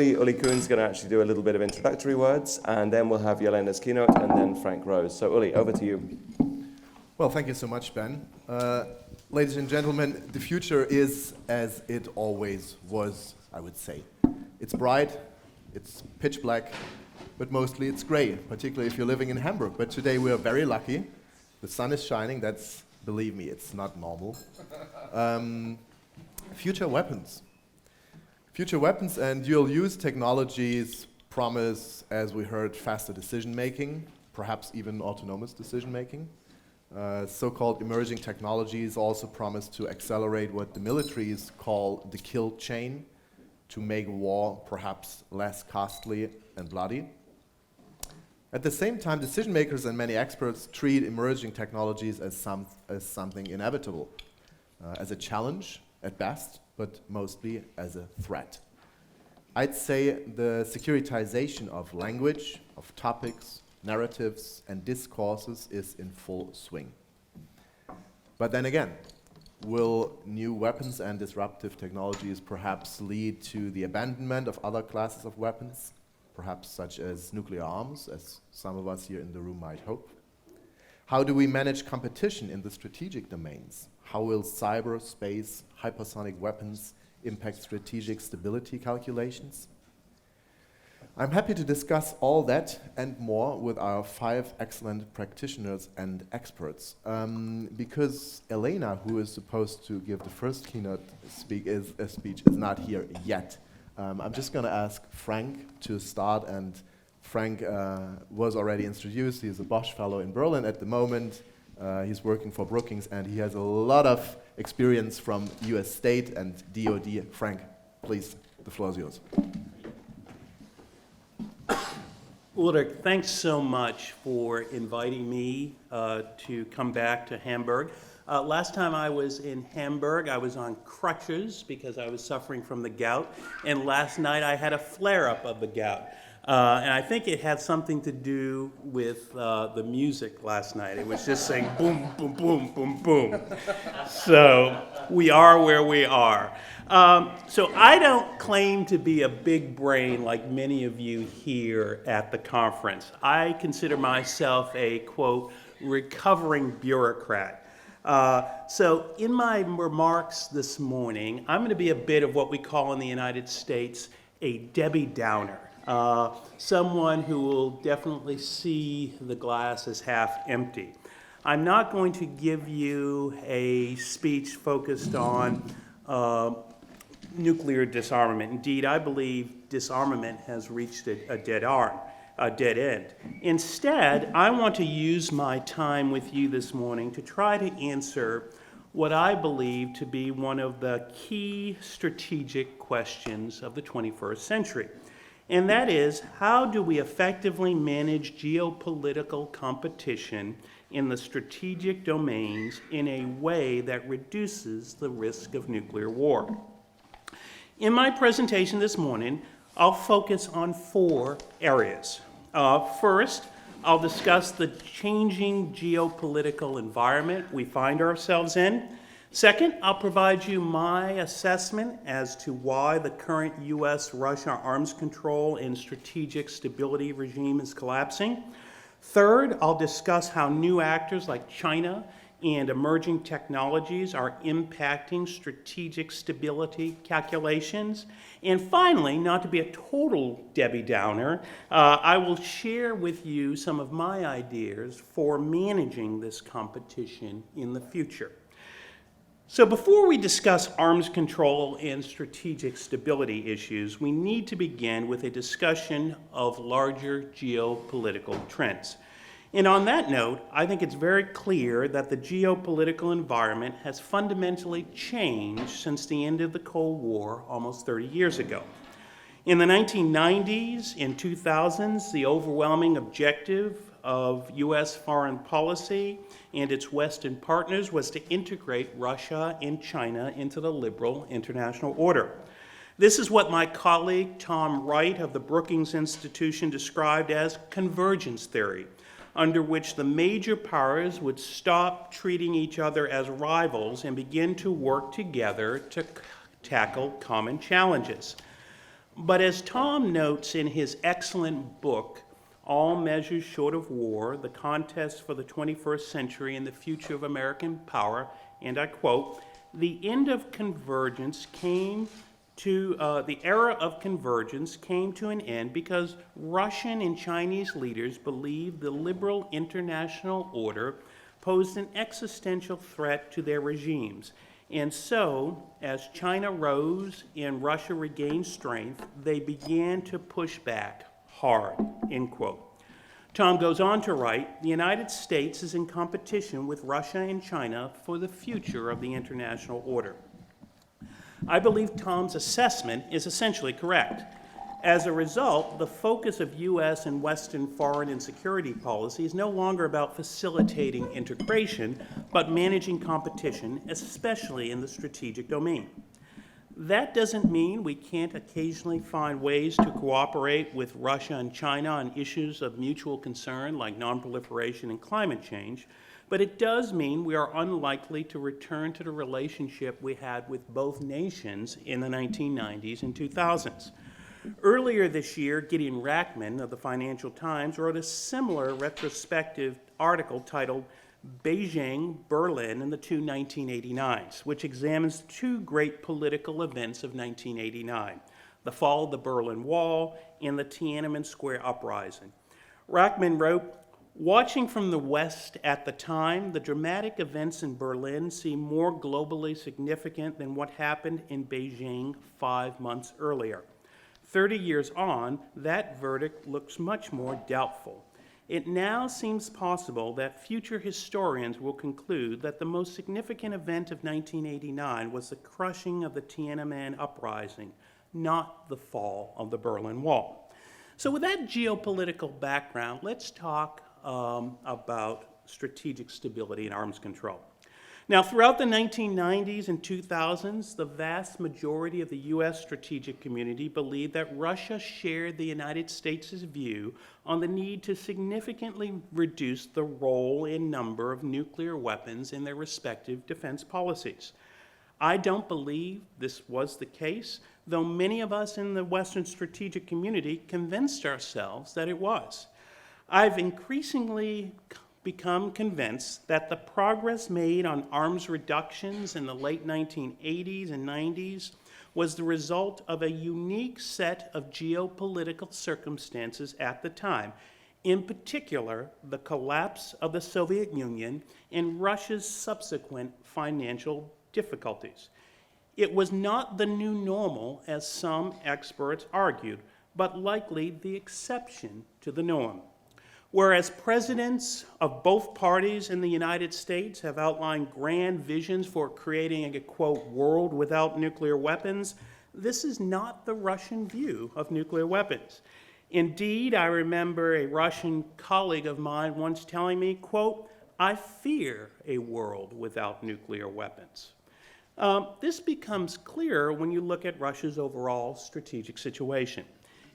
Uli Kühn's going to actually do a little bit of introductory words, and then we'll have Elena's keynote, and then Frank Rose. So Uli, over to you. Well, thank you so much, Ben. Ladies and gentlemen, the future is as it always was, I would say. It's bright, it's pitch black, but mostly it's gray, particularly if you're living in Hamburg. But today we are very lucky. The sun is shining. That's, believe me, it's not normal. Future weapons. Future weapons and dual-use technologies promise, as we heard, faster decision-making, perhaps even autonomous decision-making. So-called emerging technologies also promise to accelerate what the militaries call the kill chain, to make war perhaps less costly and bloody. At the same time, decision makers and many experts treat emerging technologies as something inevitable, as a challenge at best, but mostly as a threat. I'd say the securitization of language, of topics, narratives, and discourses is in full swing. But then again, will new weapons and disruptive technologies perhaps lead to the abandonment of other classes of weapons, perhaps such as nuclear arms, as some of us here in the room might hope? How do we manage competition in the strategic domains? How will cyberspace, hypersonic weapons impact strategic stability calculations? I'm happy to discuss all that and more with our 5 excellent practitioners and experts. Because Elena, who is supposed to give the first keynote speech, is not here yet. I'm just going to ask Frank to start, and Frank was already introduced. He's a Bosch fellow in Berlin at the moment. He's working for Brookings, and he has a lot of experience from US State and DoD. Frank, please, the floor is yours. Ulrich, thanks so much for inviting me to come back to Hamburg. Last time I was in Hamburg, I was on crutches because I was suffering from the gout, and last night I had a flare-up of the gout. And I think it had something to do with the music last night. It was just saying boom, boom, boom, boom, boom. So we are where we are. So I don't claim to be a big brain like many of you here at the conference. I consider myself a, quote, recovering bureaucrat. So in my remarks this morning, I'm going to be a bit of what we call in the United States a Debbie Downer. Someone who will definitely see the glass as half empty. I'm not going to give you a speech focused on nuclear disarmament. Indeed, I believe disarmament has reached a dead end. Instead, I want to use my time with you this morning to try to answer what I believe to be one of the key strategic questions of the 21st century. And that is, how do we effectively manage geopolitical competition in the strategic domains in a way that reduces the risk of nuclear war? In my presentation this morning, I'll focus on 4 areas. First, I'll discuss the changing geopolitical environment we find ourselves in. Second, I'll provide you my assessment as to why the current US-Russia arms control and strategic stability regime is collapsing. Third, I'll discuss how new actors like China and emerging technologies are impacting strategic stability calculations. And finally, not to be a total Debbie Downer, I will share with you some of my ideas for managing this competition in the future. So before we discuss arms control and strategic stability issues, we need to begin with a discussion of larger geopolitical trends. And on that note, I think it's very clear that the geopolitical environment has fundamentally changed since the end of the Cold War almost 30 years ago. In the 1990s and 2000s, the overwhelming objective of US foreign policy and its Western partners was to integrate Russia and China into the liberal international order. This is what my colleague Tom Wright of the Brookings Institution described as convergence theory, under which the major powers would stop treating each other as rivals and begin to work together to tackle common challenges. But as Tom notes in his excellent book, All Measures Short of War, The Contest for the 21st Century and the Future of American Power, and I quote, the era of convergence came to an end because Russian and Chinese leaders believed the liberal international order posed an existential threat to their regimes. And so, as China rose and Russia regained strength, they began to push back hard, end quote. Tom goes on to write, the United States is in competition with Russia and China for the future of the international order. I believe Tom's assessment is essentially correct. As a result, the focus of U.S. and Western foreign and security policy is no longer about facilitating integration, but managing competition, especially in the strategic domain. That doesn't mean we can't occasionally find ways to cooperate with Russia and China on issues of mutual concern like non-proliferation and climate change, but it does mean we are unlikely to return to the relationship we had with both nations in the 1990s and 2000s. Earlier this year, Gideon Rachman of the Financial Times wrote a similar retrospective article titled Beijing, Berlin, and the Two 1989s, which examines two great political events of 1989, the fall of the Berlin Wall and the Tiananmen Square uprising. Rachman wrote, watching from the West at the time, the dramatic events in Berlin seem more globally significant than what happened in Beijing 5 months earlier. 30 years on, that verdict looks much more doubtful. It now seems possible that future historians will conclude that the most significant event of 1989 was the crushing of the Tiananmen uprising, not the fall of the Berlin Wall. So with that geopolitical background, let's talk about strategic stability and arms control. Now, throughout the 1990s and 2000s, the vast majority of the U.S. strategic community believed that Russia shared the United States' view on the need to significantly reduce the role and number of nuclear weapons in their respective defense policies. I don't believe this was the case, though many of us in the Western strategic community convinced ourselves that it was. I've increasingly become convinced that the progress made on arms reductions in the late 1980s and 90s was the result of a unique set of geopolitical circumstances at the time, in particular, the collapse of the Soviet Union and Russia's subsequent financial difficulties. It was not the new normal, as some experts argued, but likely the exception to the norm. Whereas presidents of both parties in the United States have outlined grand visions for creating a, quote, world without nuclear weapons, this is not the Russian view of nuclear weapons. Indeed, I remember a Russian colleague of mine once telling me, quote, I fear a world without nuclear weapons. This becomes clearer when you look at Russia's overall strategic situation.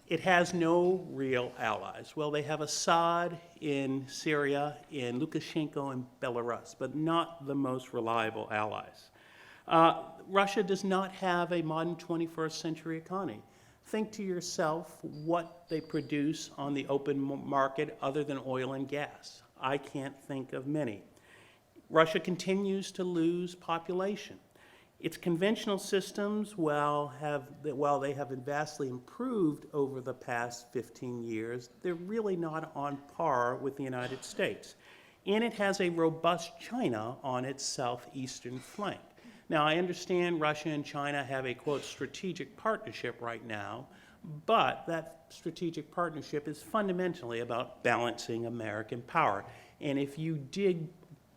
It has no real allies. Well, they have Assad in Syria and Lukashenko in Belarus, but not the most reliable allies. Russia does not have a modern 21st century economy. Think to yourself what they produce on the open market other than oil and gas. I can't think of many. Russia continues to lose population. Its conventional systems, while they have vastly improved over the past 15 years, they're really not on par with the United States. And it has a robust China on its southeastern flank. Now, I understand Russia and China have a, quote, strategic partnership right now, but that strategic partnership is fundamentally about balancing American power. And if you dig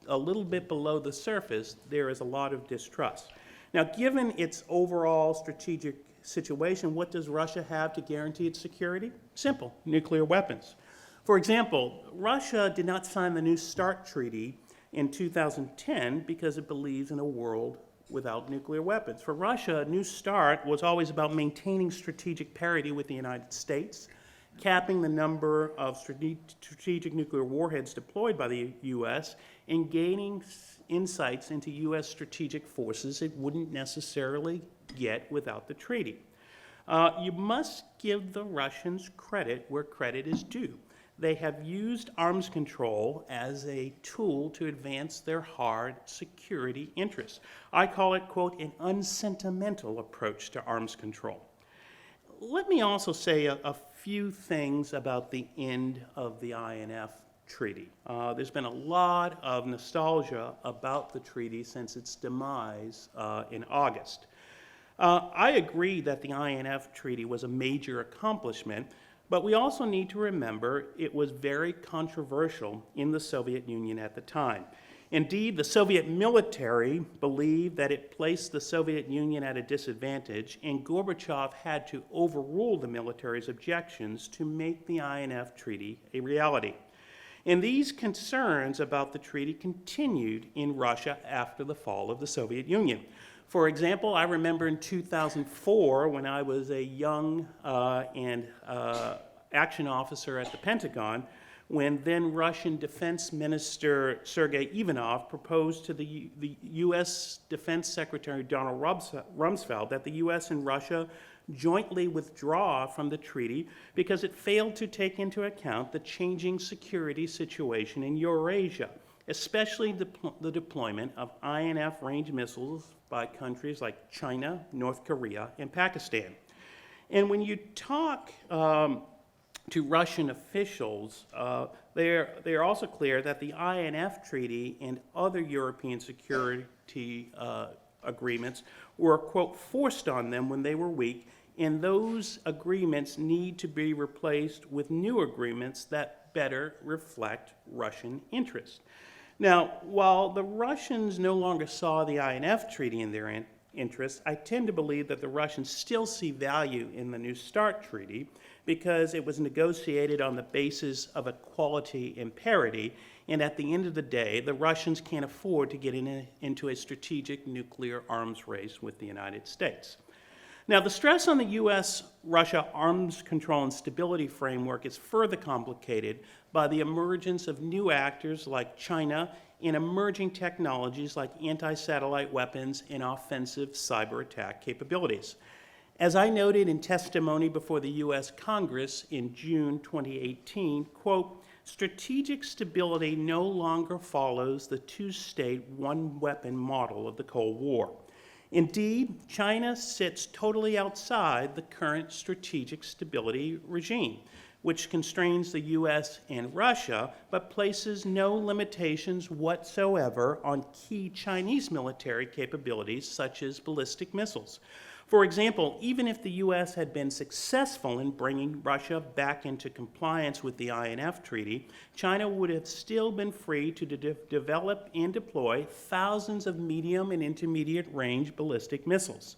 a little bit below the surface, there is a lot of distrust. Now, given its overall strategic situation, what does Russia have to guarantee its security? Simple, nuclear weapons. For example, Russia did not sign the New START treaty in 2010 because it believes in a world without nuclear weapons. For Russia, New START was always about maintaining strategic parity with the United States, capping the number of strategic nuclear warheads deployed by the U.S., and gaining insights into U.S. strategic forces it wouldn't necessarily get without the treaty. You must give the Russians credit where credit is due. They have used arms control as a tool to advance their hard security interests. I call it, quote, an unsentimental approach to arms control. Let me also say a few things about the end of the INF Treaty. There's been a lot of nostalgia about the treaty since its demise in August. I agree that the INF Treaty was a major accomplishment, but we also need to remember it was very controversial in the Soviet Union at the time. Indeed, the Soviet military believed that it placed the Soviet Union at a disadvantage, and Gorbachev had to overrule the military's objections to make the INF Treaty a reality. And these concerns about the treaty continued in Russia after the fall of the Soviet Union. For example, I remember in 2004 when I was a young and action officer at the Pentagon, when then Russian Defense Minister Sergei Ivanov proposed to the U.S. Defense Secretary Donald Rumsfeld that the U.S. and Russia jointly withdraw from the treaty because it failed to take into account the changing security situation in Eurasia, especially the deployment of INF range missiles by countries like China, North Korea, and Pakistan. And when you talk to Russian officials, they are also clear that the INF Treaty and other European security agreements were, quote, forced on them when they were weak, and those agreements need to be replaced with new agreements that better reflect Russian interests. Now, while the Russians no longer saw the INF Treaty in their interests, I tend to believe that the Russians still see value in the New START Treaty because it was negotiated on the basis of equality and parity, and at the end of the day, the Russians can't afford to get into a strategic nuclear arms race with the United States. Now, the stress on the U.S.-Russia arms control and stability framework is further complicated by the emergence of new actors like China and emerging technologies like anti-satellite weapons and offensive cyber attack capabilities. As I noted in testimony before the U.S. Congress in June 2018, quote, strategic stability no longer follows the two-state, one-weapon model of the Cold War. Indeed, China sits totally outside the current strategic stability regime, which constrains the U.S. and Russia, but places no limitations whatsoever on key Chinese military capabilities, such as ballistic missiles. For example, even if the U.S. had been successful in bringing Russia back into compliance with the INF Treaty, China would have still been free to develop and deploy thousands of medium and intermediate range ballistic missiles.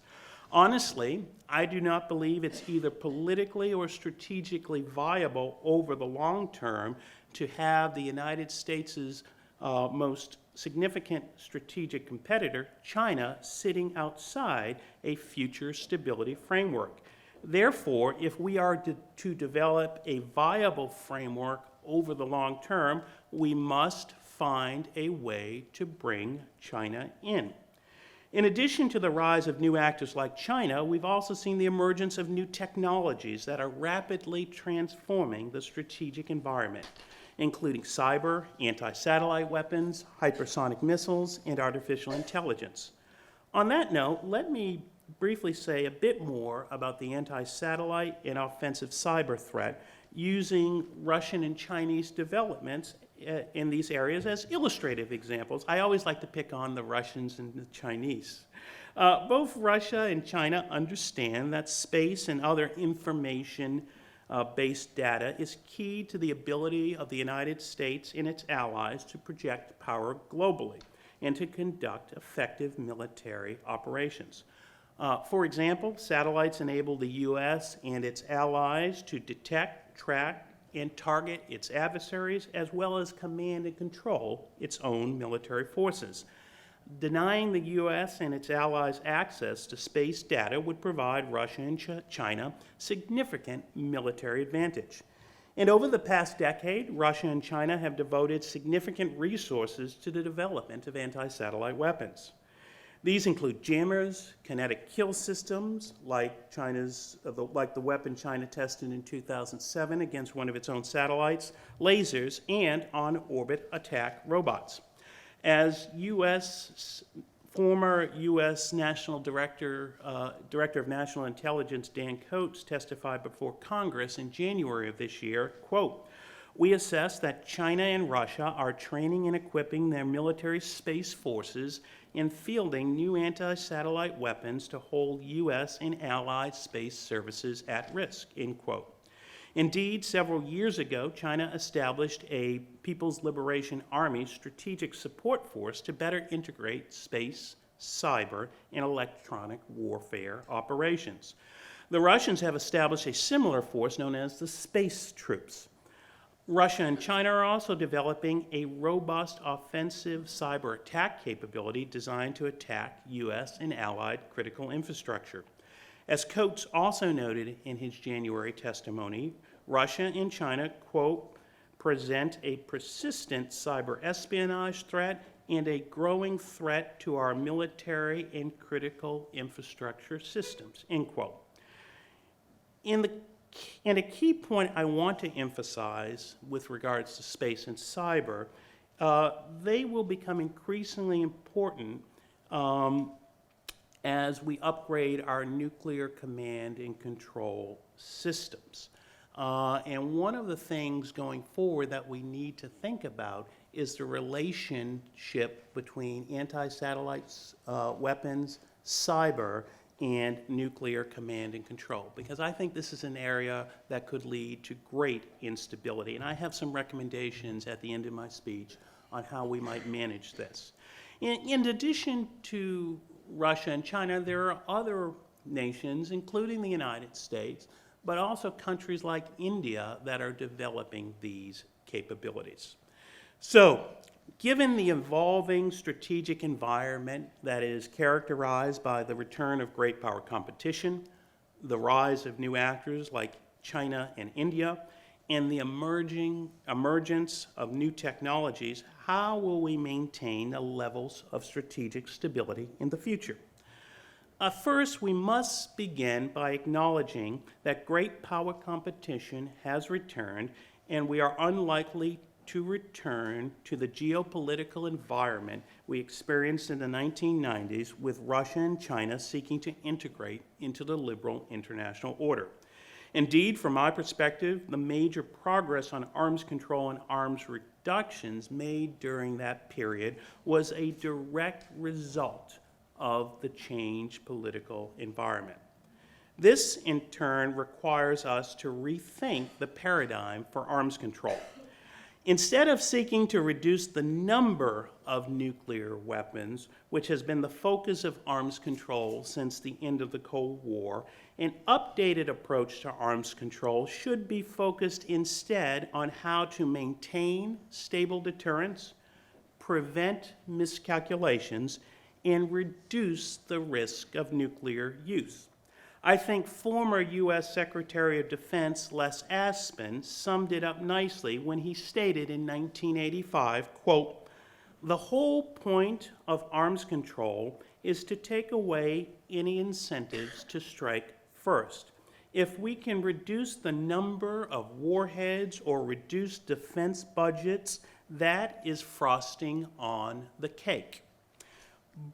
Honestly, I do not believe it's either politically or strategically viable over the long term to have the United States' most significant strategic competitor, China, sitting outside a future stability framework. Therefore, if we are to develop a viable framework over the long term, we must find a way to bring China in. In addition to the rise of new actors like China, we've also seen the emergence of new technologies that are rapidly transforming the strategic environment, including cyber, anti-satellite weapons, hypersonic missiles, and artificial intelligence. On that note, let me briefly say a bit more about the anti-satellite and offensive cyber threat using Russian and Chinese developments in these areas as illustrative examples. I always like to pick on the Russians and the Chinese. Both Russia and China understand that space and other information-based data is key to the ability of the United States and its allies to project power globally and to conduct effective military operations. For example, satellites enable the U.S. and its allies to detect, track, and target its adversaries, as well as command and control its own military forces. Denying the U.S. and its allies access to space data would provide Russia and China significant military advantage. And over the past decade, Russia and China have devoted significant resources to the development of anti-satellite weapons. These include jammers, kinetic kill systems, like the weapon China tested in 2007 against one of its own satellites, lasers, and on-orbit attack robots. As former U.S. National Director of National Intelligence Dan Coates testified before Congress in January of this year, quote, "We assess that China and Russia are training and equipping their military space forces in fielding new anti-satellite weapons to hold U.S. and allied space services at risk," end quote. Indeed, several years ago, China established a People's Liberation Army strategic support force to better integrate space, cyber, and electronic warfare operations. The Russians have established a similar force known as the Space Troops. Russia and China are also developing a robust offensive cyber attack capability designed to attack U.S. and allied critical infrastructure. As Coates also noted in his January testimony, Russia and China, quote, "present a persistent cyber espionage threat and a growing threat to our military and critical infrastructure systems," end quote. And a key point I want to emphasize with regards to space and cyber, they will become increasingly important as we upgrade our nuclear command and control systems. And one of the things going forward that we need to think about is the relationship between anti-satellite weapons, cyber, and nuclear command and control, because I think this is an area that could lead to great instability. And I have some recommendations at the end of my speech on how we might manage this. In addition to Russia and China, there are other nations, including the United States, but also countries like India that are developing these capabilities. So, given the evolving strategic environment that is characterized by the return of great power competition, the rise of new actors like China and India, and the emergence of new technologies, how will we maintain the levels of strategic stability in the future? First, we must begin by acknowledging that great power competition has returned, and we are unlikely to return to the geopolitical environment we experienced in the 1990s with Russia and China seeking to integrate into the liberal international order. Indeed, from my perspective, the major progress on arms control and arms reductions made during that period was a direct result of the changed political environment. This, in turn, requires us to rethink the paradigm for arms control. Instead of seeking to reduce the number of nuclear weapons, which has been the focus of arms control since the end of the Cold War, an updated approach to arms control should be focused instead on how to maintain stable deterrence, prevent miscalculations, and reduce the risk of nuclear use. I think former U.S. Secretary of Defense Les Aspin summed it up nicely when he stated in 1985, quote, "The whole point of arms control is to take away any incentives to strike first. If we can reduce the number of warheads or reduce defense budgets, that is frosting on the cake.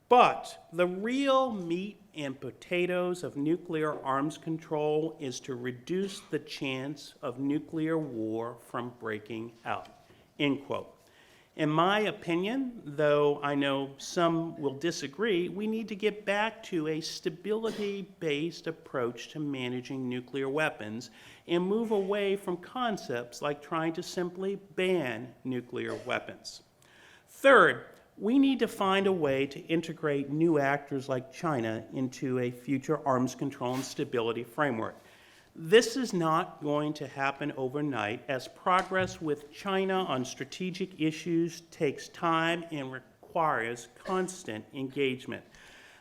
But the real meat and potatoes of nuclear arms control is to reduce the chance of nuclear war from breaking out," end quote. In my opinion, though I know some will disagree, we need to get back to a stability-based approach to managing nuclear weapons and move away from concepts like trying to simply ban nuclear weapons. Third, we need to find a way to integrate new actors like China into a future arms control and stability framework. This is not going to happen overnight, as progress with China on strategic issues takes time and requires constant engagement.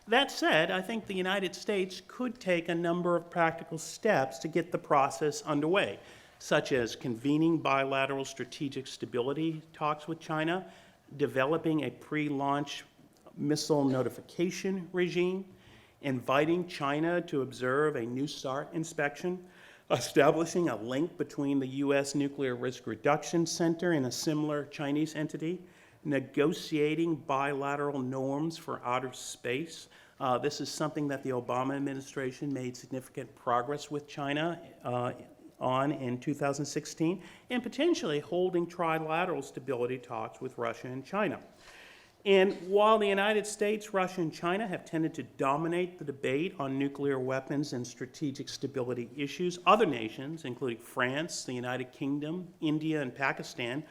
That said, I think the United States could take a number of practical steps to get the process underway, such as convening bilateral strategic stability talks with China, developing a pre-launch missile notification regime, inviting China to observe a New START inspection, establishing a link between the U.S. Nuclear Risk Reduction Center and a similar Chinese entity, negotiating bilateral norms for outer space. This is something that the Obama administration made significant progress with China on in 2016, and potentially holding trilateral stability talks with Russia and China. And while the United States, Russia, and China have tended to dominate the debate on nuclear weapons and strategic stability issues, other nations, including France, the United Kingdom, India, and Pakistan,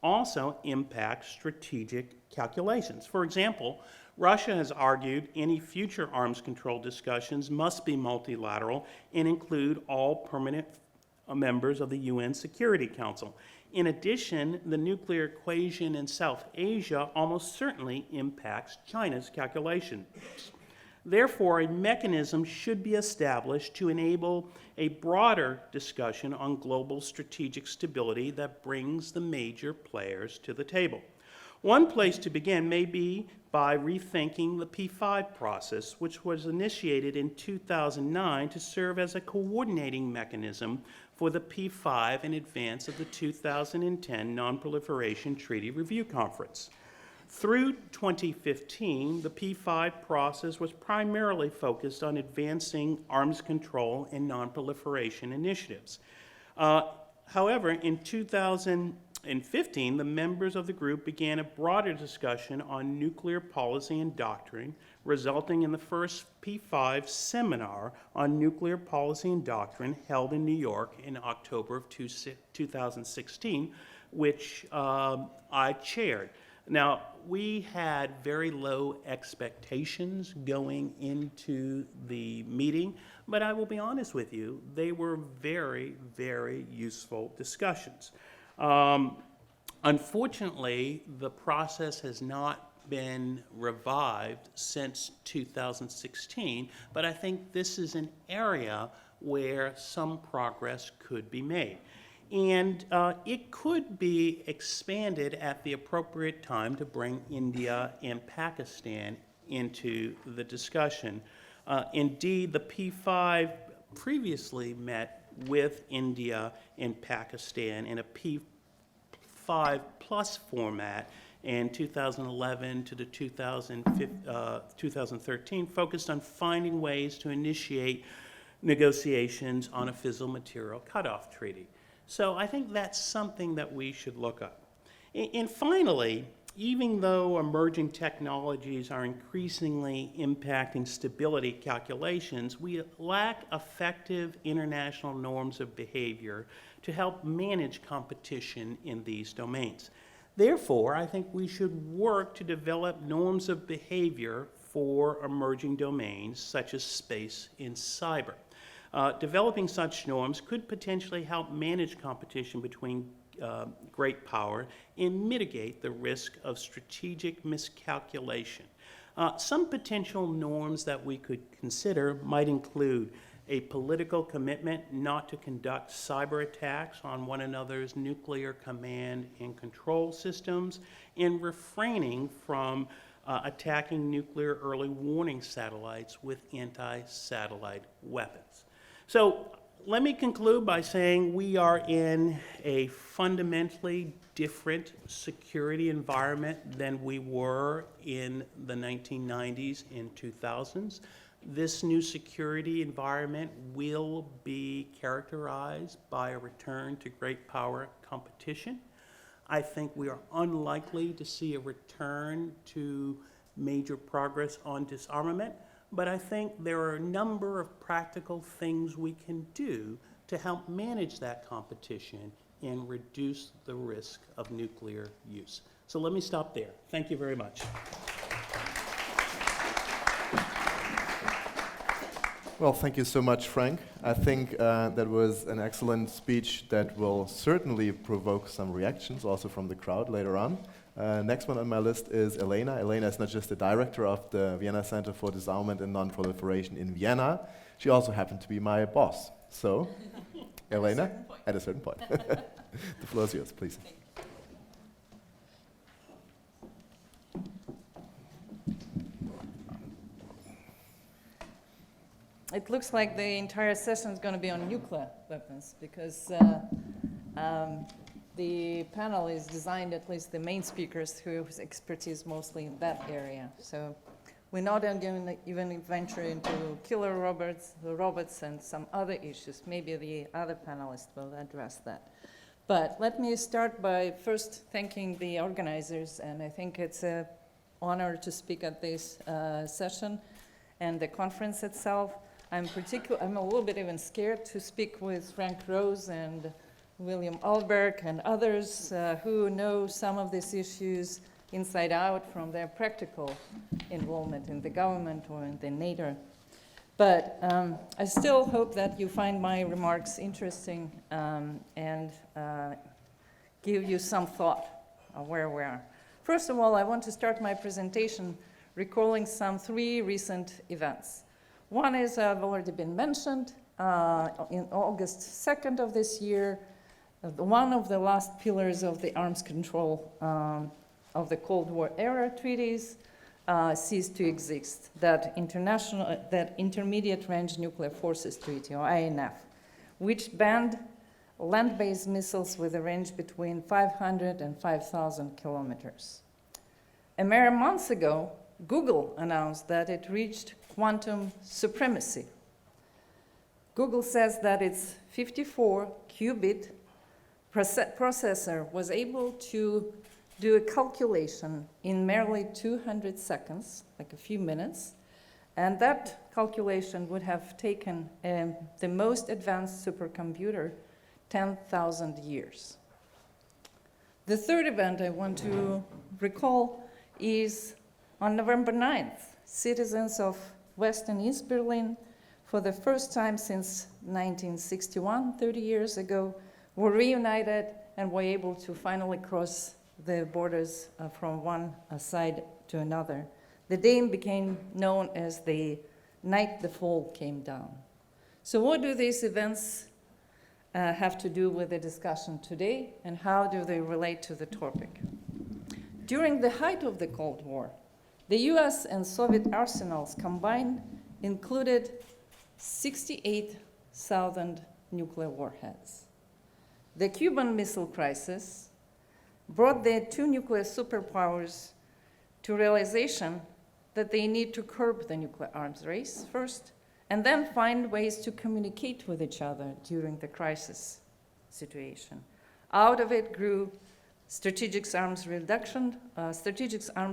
also impact strategic calculations. For example, Russia has argued any future arms control discussions must be multilateral and include all permanent members of the UN Security Council. In addition, the nuclear equation in South Asia almost certainly impacts China's calculations. Therefore, a mechanism should be established to enable a broader discussion on global strategic stability that brings the major players to the table. One place to begin may be by rethinking the P5 process, which was initiated in 2009 to serve as a coordinating mechanism for the P5 in advance of the 2010 Non-Proliferation Treaty Review Conference. Through 2015, the P5 process was primarily focused on advancing arms control and non-proliferation initiatives. However, in 2015, the members of the group began a broader discussion on nuclear policy and doctrine, resulting in the first P5 seminar on nuclear policy and doctrine held in New York in October of 2016, which I chaired. Now, we had very low expectations going into the meeting, but I will be honest with you, they were very, very useful discussions. Unfortunately, the process has not been revived since 2016, but I think this is an area where some progress could be made. And it could be expanded at the appropriate time to bring India and Pakistan into the discussion. Indeed, the P5 previously met with India and Pakistan in a P5 plus format in 2011 to the 2013, focused on finding ways to initiate negotiations on a fissile material cutoff treaty. So I think that's something that we should look up. And finally, even though emerging technologies are increasingly impacting stability calculations, we lack effective international norms of behavior to help manage competition in these domains. Therefore, I think we should work to develop norms of behavior for emerging domains such as space and cyber. Developing such norms could potentially help manage competition between great power and mitigate the risk of strategic miscalculation. Some potential norms that we could consider might include a political commitment not to conduct cyber attacks on one another's nuclear command and control systems, and refraining from attacking nuclear early warning satellites with anti-satellite weapons. So let me conclude by saying we are in a fundamentally different security environment than we were in the 1990s and 2000s. This new security environment will be characterized by a return to great power competition. I think we are unlikely to see a return to major progress on disarmament, but I think there are a number of practical things we can do to help manage that competition and reduce the risk of nuclear use. So let me stop there. Thank you very much. Well, thank you so much, Frank. I think that was an excellent speech that will certainly provoke some reactions also from the crowd later on. Next one on my list is Elena. Elena is not just the director of the Vienna Center for Disarmament and Non-Proliferation in Vienna, she also happened to be my boss. So, Elena, at a certain point. The floor is yours, please. it looks like the entire session is going to be on nuclear weapons because the panel is designed, at least the main speakers, whose expertise mostly in that area. So we're not going to even venture into killer robots and some other issues. Maybe the other panelists will address that. But let me start by first thanking the organizers, and I think it's an honor to speak at this session and the conference itself. I'm a little bit even scared to speak with Frank Rose and William Alberque and others who know some of these issues inside out from their practical involvement in the government or in the NATO. But I still hope that you find my remarks interesting and give you some thought of where we are. First of all, I want to start my presentation recalling some 3 recent events. One is, I've already been mentioned, in August 2nd of this year, one of the last pillars of the arms control of the Cold War era treaties ceased to exist, that Intermediate Range Nuclear Forces Treaty, or INF, which banned land-based missiles with a range between 500 and 5,000 kilometers. A mere months ago, Google announced that it reached quantum supremacy. Google says that its 54-qubit processor was able to do a calculation in merely 200 seconds, like a few minutes, and that calculation would have taken the most advanced supercomputer 10,000 years. The third event I want to recall is on November 9th, citizens of West and East Berlin, for the first time since 1961, 30 years ago, were reunited and were able to finally cross the borders from one side to another. The day became known as the night the fall came down. So what do these events have to do with the discussion today, and how do they relate to the topic? During the height of the Cold War, the US and Soviet arsenals combined included 68,000 nuclear warheads. The Cuban Missile Crisis brought the 2 nuclear superpowers to realization that they need to curb the nuclear arms race first, and then find ways to communicate with each other during the crisis situation. Out of it grew strategic arms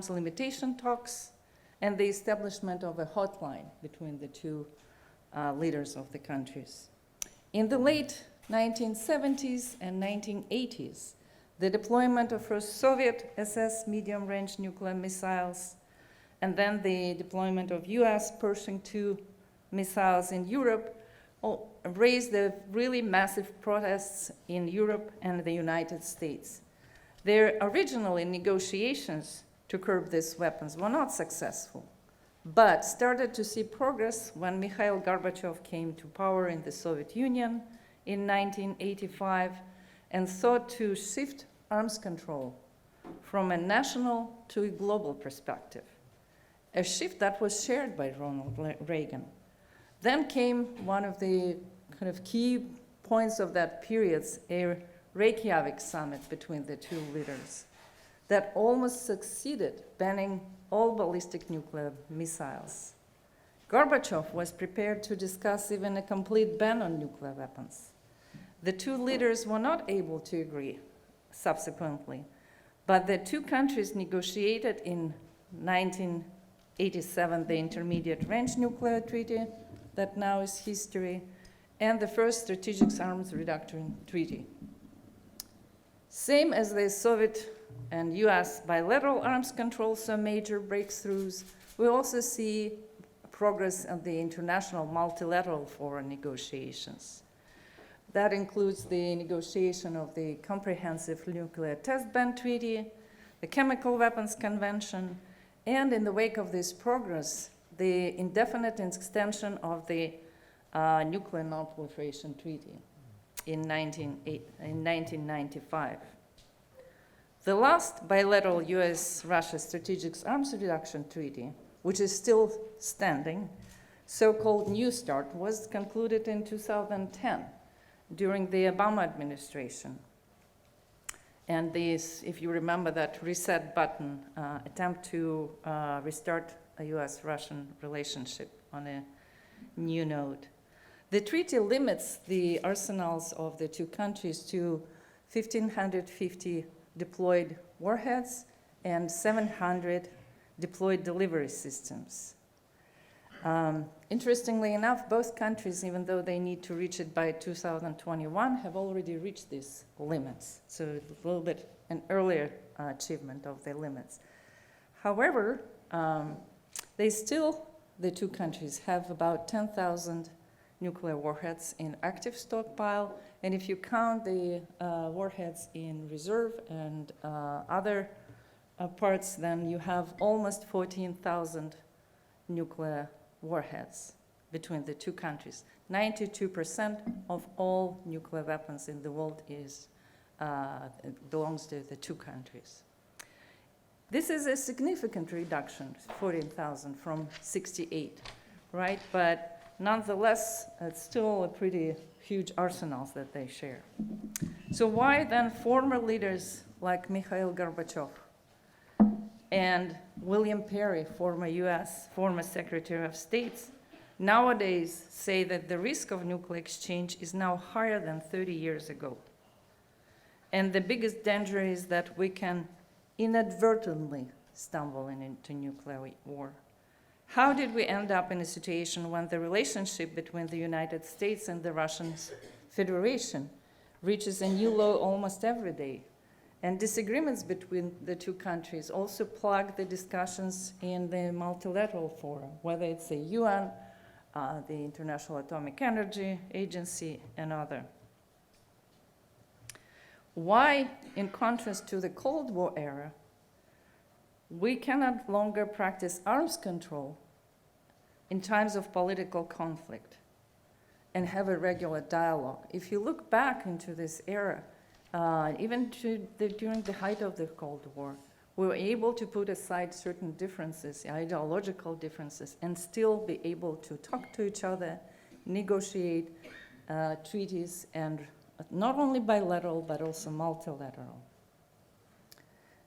limitation talks, and the establishment of a hotline between the 2 leaders of the countries. In the late 1970s and 1980s, the deployment of first Soviet SS medium-range nuclear missiles, and then the deployment of US Pershing II missiles in Europe raised the really massive protests in Europe and the United States. Their originally negotiations to curb these weapons were not successful, but started to see progress when Mikhail Gorbachev came to power in the Soviet Union in 1985 and sought to shift arms control from a national to a global perspective, a shift that was shared by Ronald Reagan. Then came one of the kind of key points of that period, a Reykjavik summit between the 2 leaders that almost succeeded banning all ballistic nuclear missiles. Gorbachev was prepared to discuss even a complete ban on nuclear weapons. The 2 leaders were not able to agree subsequently, but the 2 countries negotiated in 1987 the Intermediate Range Nuclear Treaty, that now is history, and the first Strategic Arms Reduction Treaty. Same as the Soviet and US bilateral arms control saw major breakthroughs, we also see progress on the international multilateral foreign negotiations. That includes the negotiation of the Comprehensive Nuclear Test Ban Treaty, the Chemical Weapons Convention, and in the wake of this progress, the indefinite extension of the Nuclear Non-Proliferation Treaty in 1995. The last bilateral US-Russia Strategic Arms Reduction Treaty, which is still standing, so-called New START, was concluded in 2010 during the Obama administration. And this, if you remember that reset button, attempt to restart a US-Russian relationship on a new note. The treaty limits the arsenals of the two countries to 1,550 deployed warheads and 700 deployed delivery systems. Interestingly enough, both countries, even though they need to reach it by 2021, have already reached these limits. So a little bit an earlier achievement of the limits. However, the two countries have about 10,000 nuclear warheads in active stockpile. And if you count the warheads in reserve and other parts, then you have almost 14,000 nuclear warheads between the two countries. 92% of all nuclear weapons in the world belongs to the two countries. This is a significant reduction, 14,000 from 68, right? But nonetheless, it's still a pretty huge arsenals that they share. So why then former leaders like Mikhail Gorbachev and William Perry, former former Secretary of State, nowadays say that the risk of nuclear exchange is now higher than 30 years ago? And the biggest danger is that we can inadvertently stumble into nuclear war. How did we end up in a situation when the relationship between the United States and the Russian Federation reaches a new low almost every day? And disagreements between the two countries also plug the discussions in the multilateral forum, whether it's the UN, the International Atomic Energy Agency, and other. Why, in contrast to the Cold War era, we cannot longer practice arms control in times of political conflict and have a regular dialogue? If you look back into this era, even during the height of the Cold War, we were able to put aside certain differences, ideological differences, and still be able to talk to each other, negotiate treaties, and not only bilateral, but also multilateral.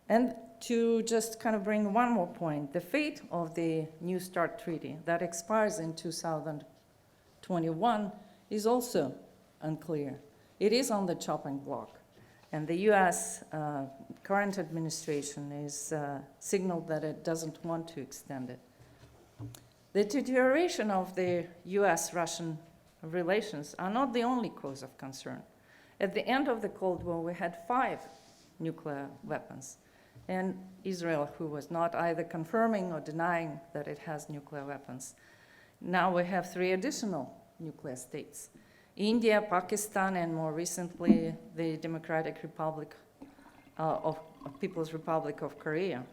And to just kind of bring one more point, the fate of the New START treaty that expires in 2021 is also unclear. It is on the chopping block. And the US current administration is signaled that it doesn't want to extend it. The deterioration of the US-Russian relations are not the only cause of concern. At the end of the Cold War, we had 5 nuclear weapons. And Israel, who was not either confirming or denying that it has nuclear weapons. Now we have 3 additional nuclear states: India, Pakistan, and more recently, the Democratic Republic of People's Republic of Korea.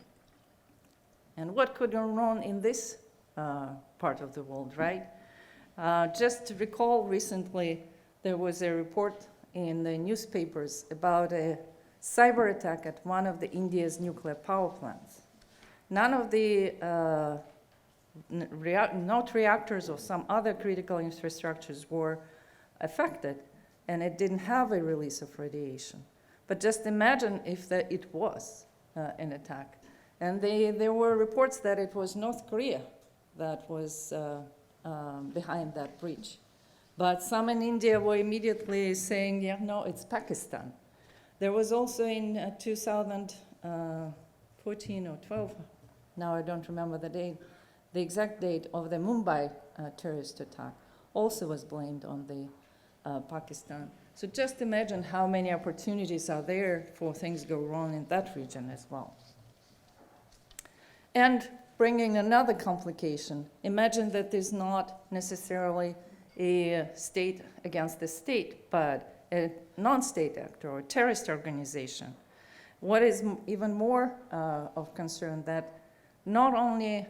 And what could go wrong in this part of the world, right? Just to recall, recently, there was a report in the newspapers about a cyber attack at one of India's nuclear power plants. None of the not reactors or some other critical infrastructures were affected, and it didn't have a release of radiation. But just imagine if it was an attack. And there were reports that it was North Korea that was behind that breach. But some in India were immediately saying, yeah, no, it's Pakistan. There was also in 2014 or 12, now I don't remember the exact date of the Mumbai terrorist attack, also was blamed on the Pakistan. So just imagine how many opportunities are there for things to go wrong in that region as well. And bringing another complication, imagine that there's not necessarily a state against the state, but a non-state actor or terrorist organization. What is even more of concern that not only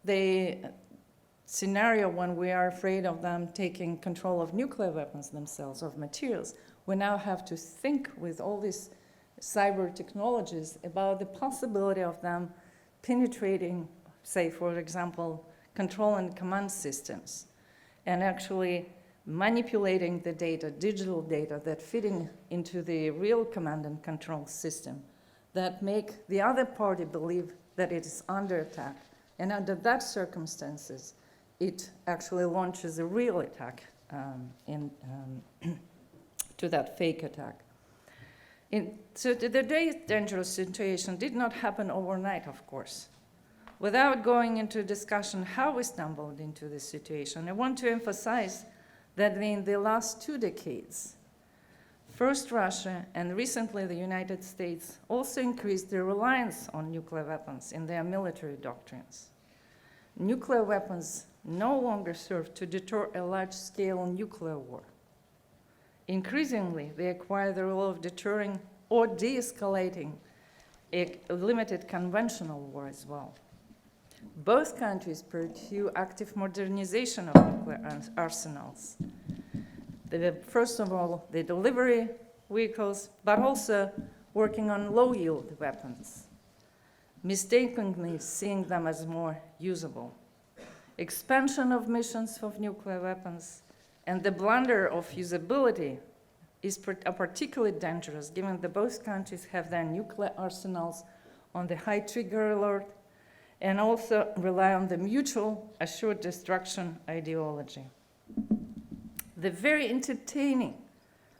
the scenario when we are afraid of them taking control of nuclear weapons themselves, of materials, we now have to think with all these cyber technologies about the possibility of them penetrating, say, for example, control and command systems, and actually manipulating the data, digital data, that fitting into the real command and control system that make the other party believe that it is under attack. And under that circumstances, it actually launches a real attack to that fake attack. So today's dangerous situation did not happen overnight, of course. Without going into discussion how we stumbled into this situation, I want to emphasize that in the last 2 decades, first Russia and recently the United States also increased their reliance on nuclear weapons in their military doctrines. Nuclear weapons no longer serve to deter a large-scale nuclear war. Increasingly, they acquire the role of deterring or de-escalating a limited conventional war as well. Both countries pursue active modernization of nuclear arsenals. First of all, the delivery vehicles, but also working on low-yield weapons, mistakenly seeing them as more usable. Expansion of missions of nuclear weapons and the blunder of usability is particularly dangerous, given that both countries have their nuclear arsenals on the high trigger alert and also rely on the mutual assured destruction ideology. The very entertaining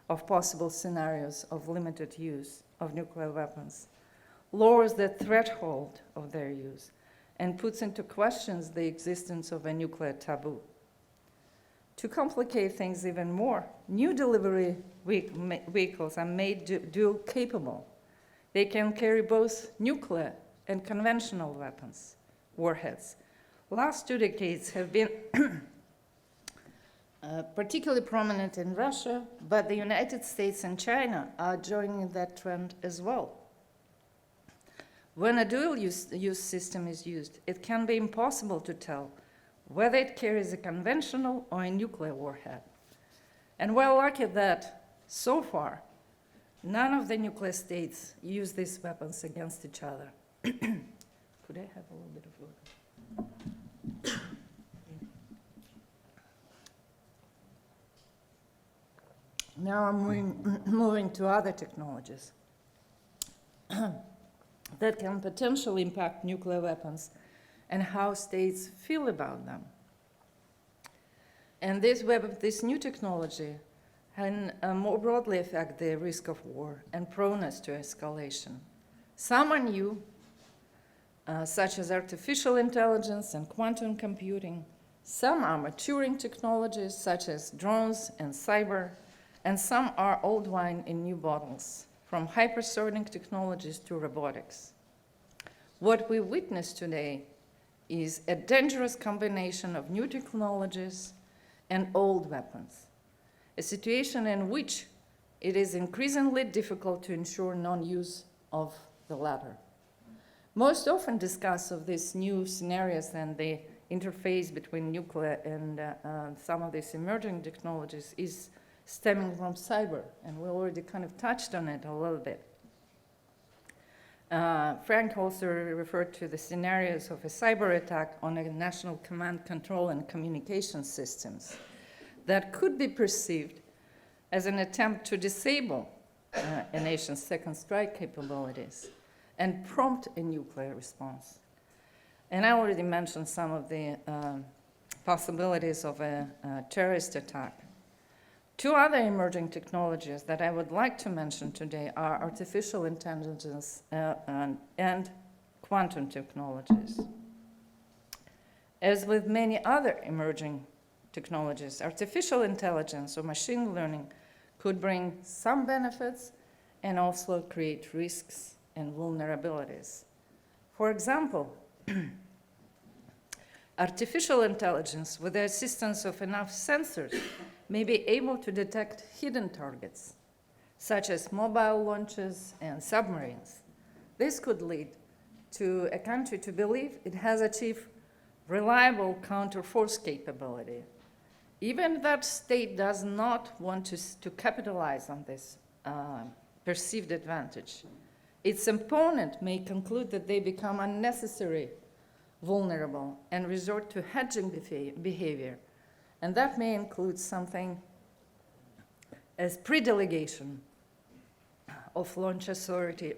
of possible scenarios of limited use of nuclear weapons lowers the threshold of their use and puts into question the existence of a nuclear taboo. To complicate things even more, new delivery vehicles are made dual capable. They can carry both nuclear and conventional weapons, warheads. Last 2 decades have been particularly prominent in Russia, but the United States and China are joining that trend as well. When a dual-use system is used, it can be impossible to tell whether it carries a conventional or a nuclear warhead. And we're lucky that, so far, none of the nuclear states use these weapons against each other. Could I have a little bit of water? Now I'm moving to other technologies that can potentially impact nuclear weapons and how states feel about them. And this new technology can more broadly affect the risk of war and proneness to escalation. Some are new, such as artificial intelligence and quantum computing. Some are maturing technologies, such as drones and cyber, and some are old wine in new bottles, from hypersonic technologies to robotics. What we witness today is a dangerous combination of new technologies and old weapons, a situation in which it is increasingly difficult to ensure non-use of the latter. Most often discuss of these new scenarios and the interface between nuclear and some of these emerging technologies is stemming from cyber, and we already kind of touched on it a little bit. Frank also referred to the scenarios of a cyber attack on a national command, control, and communication systems that could be perceived as an attempt to disable a nation's second strike capabilities and prompt a nuclear response. And I already mentioned some of the possibilities of a terrorist attack. 2 other emerging technologies that I would like to mention today are artificial intelligence and quantum technologies. As with many other emerging technologies, artificial intelligence or machine learning could bring some benefits and also create risks and vulnerabilities. For example, artificial intelligence, with the assistance of enough sensors, may be able to detect hidden targets, such as mobile launches and submarines. This could lead to a country to believe it has achieved reliable counter-force capability, even that state does not want to capitalize on this perceived advantage. Its opponent may conclude that they become unnecessary vulnerable and resort to hedging behavior. And that may include something as pre-delegation of launch authority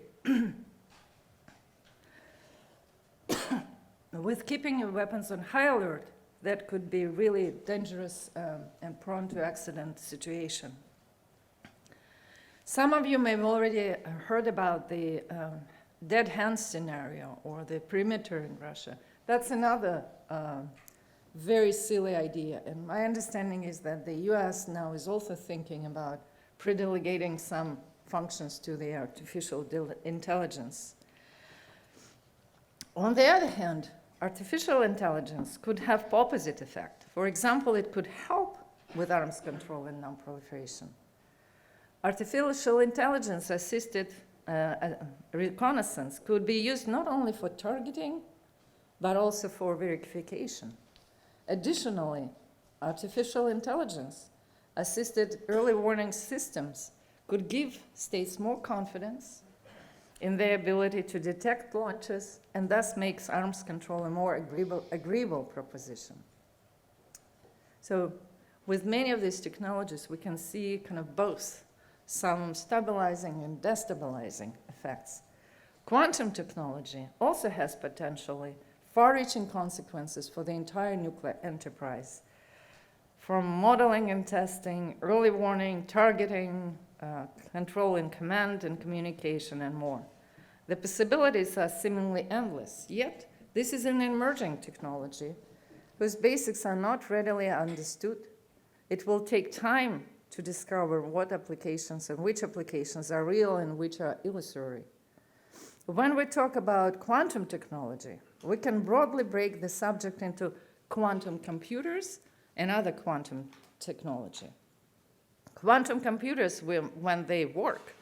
with keeping your weapons on high alert. That could be really dangerous and prone to accident situation. Some of you may have already heard about the dead hand scenario or the perimeter in Russia. That's another very silly idea. And my understanding is that the US now is also thinking about pre-delegating some functions to the artificial intelligence. On the other hand, artificial intelligence could have opposite effect. For example, it could help with arms control and non-proliferation. Artificial intelligence assisted reconnaissance could be used not only for targeting, but also for verification. Additionally, artificial intelligence assisted early warning systems could give states more confidence in their ability to detect launches, and thus makes arms control a more agreeable proposition. So with many of these technologies, we can see kind of both some stabilizing and destabilizing effects. Quantum technology also has potentially far-reaching consequences for the entire nuclear enterprise, from modeling and testing, early warning, targeting, control in command and communication, and more. The possibilities are seemingly endless, yet this is an emerging technology whose basics are not readily understood. It will take time to discover what applications and which applications are real and which are illusory. When we talk about quantum technology, we can broadly break the subject into quantum computers and other quantum technology. Quantum computers, when they work,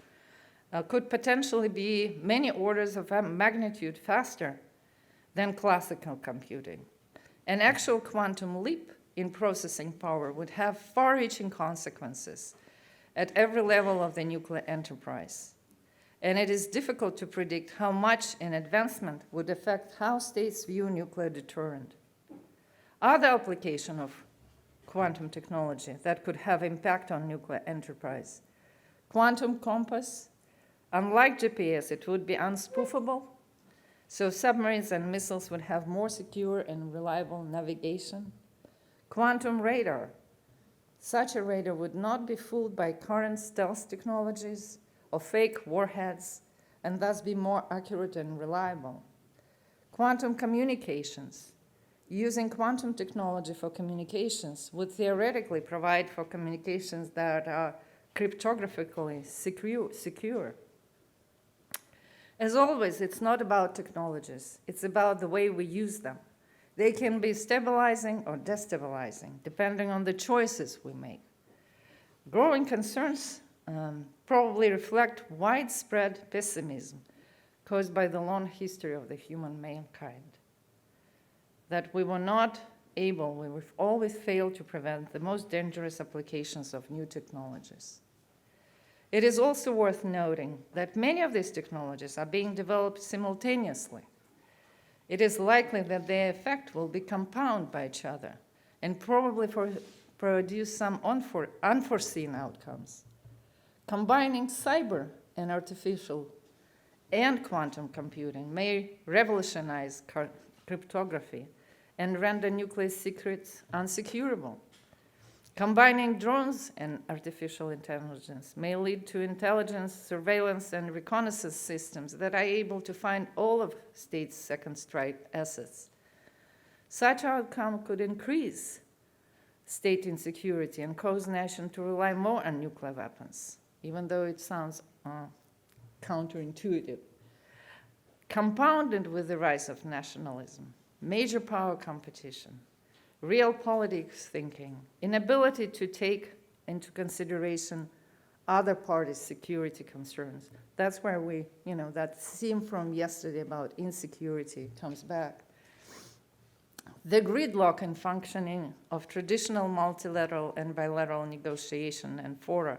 could potentially be many orders of magnitude faster than classical computing. An actual quantum leap in processing power would have far-reaching consequences at every level of the nuclear enterprise. And it is difficult to predict how much an advancement would affect how states view nuclear deterrent. Other application of quantum technology that could have impact on nuclear enterprise. Quantum compass, unlike GPS, it would be unspoofable, so submarines and missiles would have more secure and reliable navigation. Quantum radar, such a radar would not be fooled by current stealth technologies or fake warheads, and thus be more accurate and reliable. Quantum communications, using quantum technology for communications would theoretically provide for communications that are cryptographically secure. As always, it's not about technologies, it's about the way we use them. They can be stabilizing or destabilizing, depending on the choices we make. Growing concerns probably reflect widespread pessimism caused by the long history of the human mankind. That we were not able, we've always failed to prevent the most dangerous applications of new technologies. It is also worth noting that many of these technologies are being developed simultaneously. It is likely that their effect will be compounded by each other and probably produce some unforeseen outcomes. Combining cyber and artificial and quantum computing may revolutionize cryptography and render nuclear secrets unsecurable. Combining drones and artificial intelligence may lead to intelligence, surveillance, and reconnaissance systems that are able to find all of states' second strike assets. Such outcome could increase state insecurity and cause nations to rely more on nuclear weapons, even though it sounds counterintuitive. Compounded with the rise of nationalism, major power competition, real politics thinking, inability to take into consideration other parties' security concerns. That's where that theme from yesterday about insecurity comes back. The gridlock and functioning of traditional multilateral and bilateral negotiation and fora.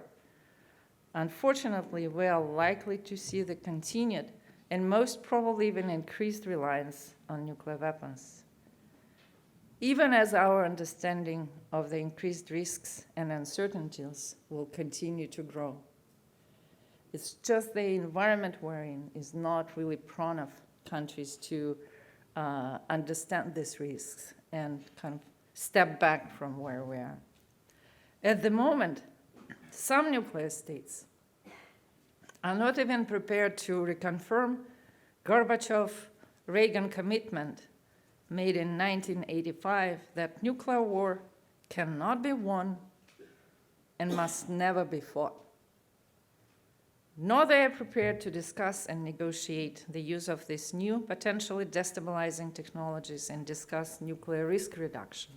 Unfortunately, we are likely to see the continued and most probably even increased reliance on nuclear weapons. Even as our understanding of the increased risks and uncertainties will continue to grow. It's just the environment we're in is not really prone of countries to understand these risks and kind of step back from where we are. At the moment, some nuclear states are not even prepared to reconfirm Gorbachev-Reagan commitment made in 1985 that nuclear war cannot be won and must never be fought. Nor they are prepared to discuss and negotiate the use of these new, potentially destabilizing technologies and discuss nuclear risk reduction.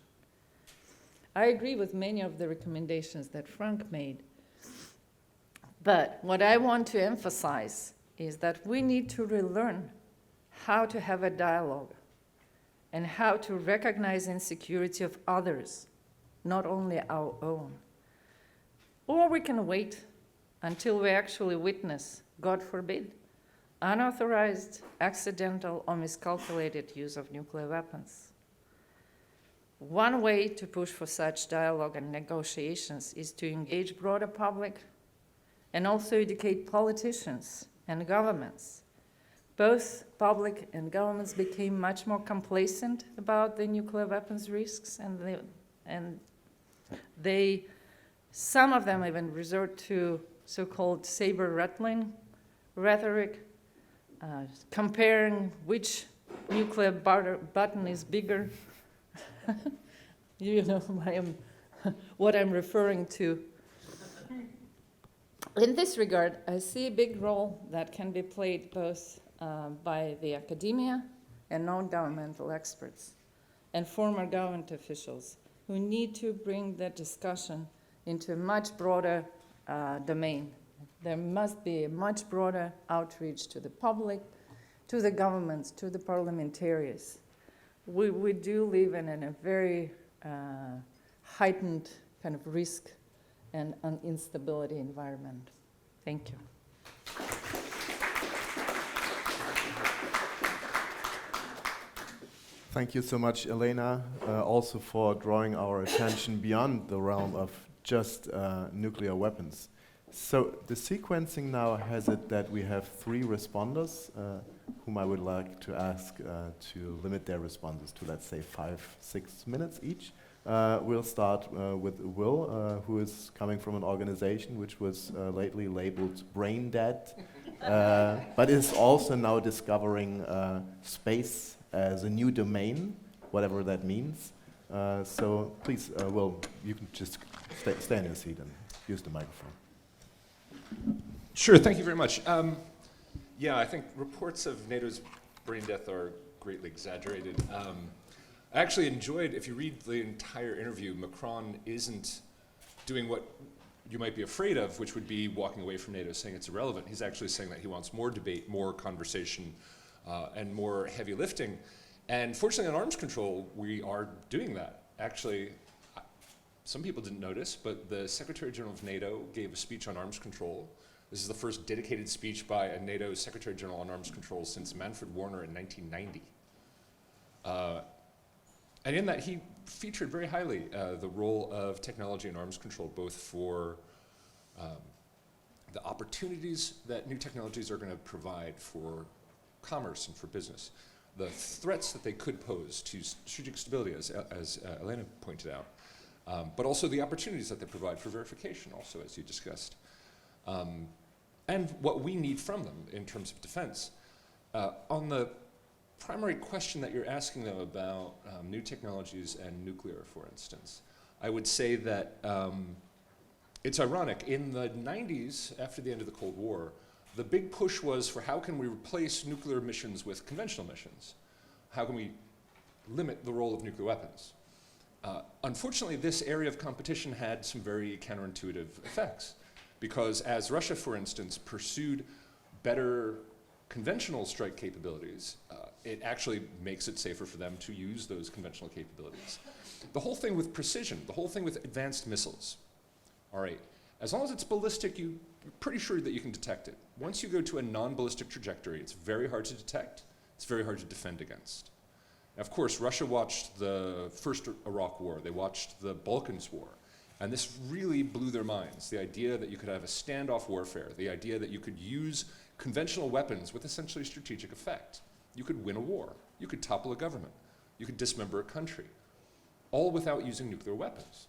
I agree with many of the recommendations that Frank made. But what I want to emphasize is that we need to relearn how to have a dialogue and how to recognize insecurity of others, not only our own. Or we can wait until we actually witness, God forbid, unauthorized, accidental, or miscalculated use of nuclear weapons. One way to push for such dialogue and negotiations is to engage broader public and also educate politicians and governments. Both public and governments became much more complacent about the nuclear weapons risks, and some of them even resort to so-called saber-rattling rhetoric, comparing which nuclear button is bigger. You know what I'm referring to. In this regard, I see a big role that can be played both by the academia and non-governmental experts and former government officials who need to bring that discussion into a much broader domain. There must be a much broader outreach to the public, to the governments, to the parliamentarians. We do live in a very heightened kind of risk and instability environment. Thank you. Thank you so much, Elena, also for drawing our attention beyond the realm of just nuclear weapons. So the sequencing now has it that we have 3 responders whom I would like to ask to limit their responses to, let's say, 5-6 minutes each. We'll start with Will, who is coming from an organization which was lately labeled brain dead, but is also now discovering space as a new domain, whatever that means. So please, Will, you can just stay in your seat and use the microphone. Sure, thank you very much. Yeah, I think reports of NATO's brain death are greatly exaggerated. I actually enjoyed, if you read the entire interview, Macron isn't doing what you might be afraid of, which would be walking away from NATO, saying it's irrelevant. He's actually saying that he wants more debate, more conversation, and more heavy lifting. And fortunately on arms control, we are doing that. Actually, some people didn't notice, but the Secretary General of NATO gave a speech on arms control. This is the first dedicated speech by a NATO Secretary General on arms control since Manfred Warner in 1990. And in that, he featured very highly the role of technology in arms control, both for the opportunities that new technologies are going to provide for commerce and for business, the threats that they could pose to strategic stability, as Elena pointed out, but also the opportunities that they provide for verification, also, as you discussed, and what we need from them in terms of defense. On the primary question that you're asking them about new technologies and nuclear, for instance, I would say that it's ironic. In the 90s, after the end of the Cold War, the big push was for how can we replace nuclear missions with conventional missions? How can we limit the role of nuclear weapons? Unfortunately, this area of competition had some very counterintuitive effects, because as Russia, for instance, pursued better conventional strike capabilities, it actually makes it safer for them to use those conventional capabilities. The whole thing with precision, the whole thing with advanced missiles, all right, As long as it's ballistic, you're pretty sure that you can detect it. Once you go to a non-ballistic trajectory, it's very hard to detect, it's very hard to defend against. Now, of course, Russia watched the first Iraq War, they watched the Balkans War, and this really blew their minds. The idea that you could have a standoff warfare, the idea that you could use conventional weapons with essentially strategic effect. You could win a war, you could topple a government, you could dismember a country, all without using nuclear weapons.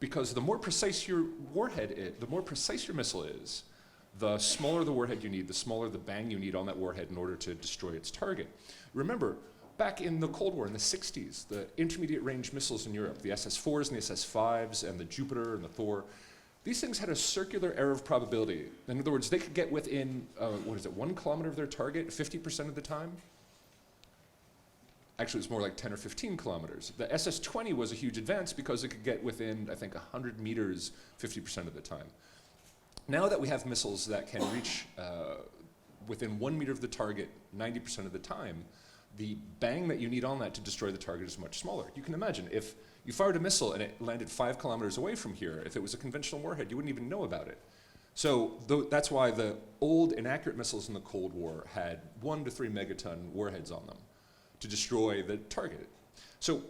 Because the more precise your warhead is, the more precise your missile is, the smaller the warhead you need, the smaller the bang you need on that warhead in order to destroy its target. Remember, back in the Cold War in the 60s, the intermediate range missiles in Europe, the SS-4s and the SS-5s and the Jupiter and the Thor, these things had a circular error of probability. In other words, they could get within, 1 kilometer of their target 50% of the time? Actually, it was more like 10 or 15 kilometers. The SS-20 was a huge advance because it could get within, I think, 100 meters 50% of the time. Now that we have missiles that can reach within 1 meter of the target 90% of the time, the bang that you need on that to destroy the target is much smaller. You can imagine if you fired a missile and it landed 5 kilometers away from here, if it was a conventional warhead, you wouldn't even know about it. So that's why the old inaccurate missiles in the Cold War had 1 to 3 megaton warheads on them to destroy the target. So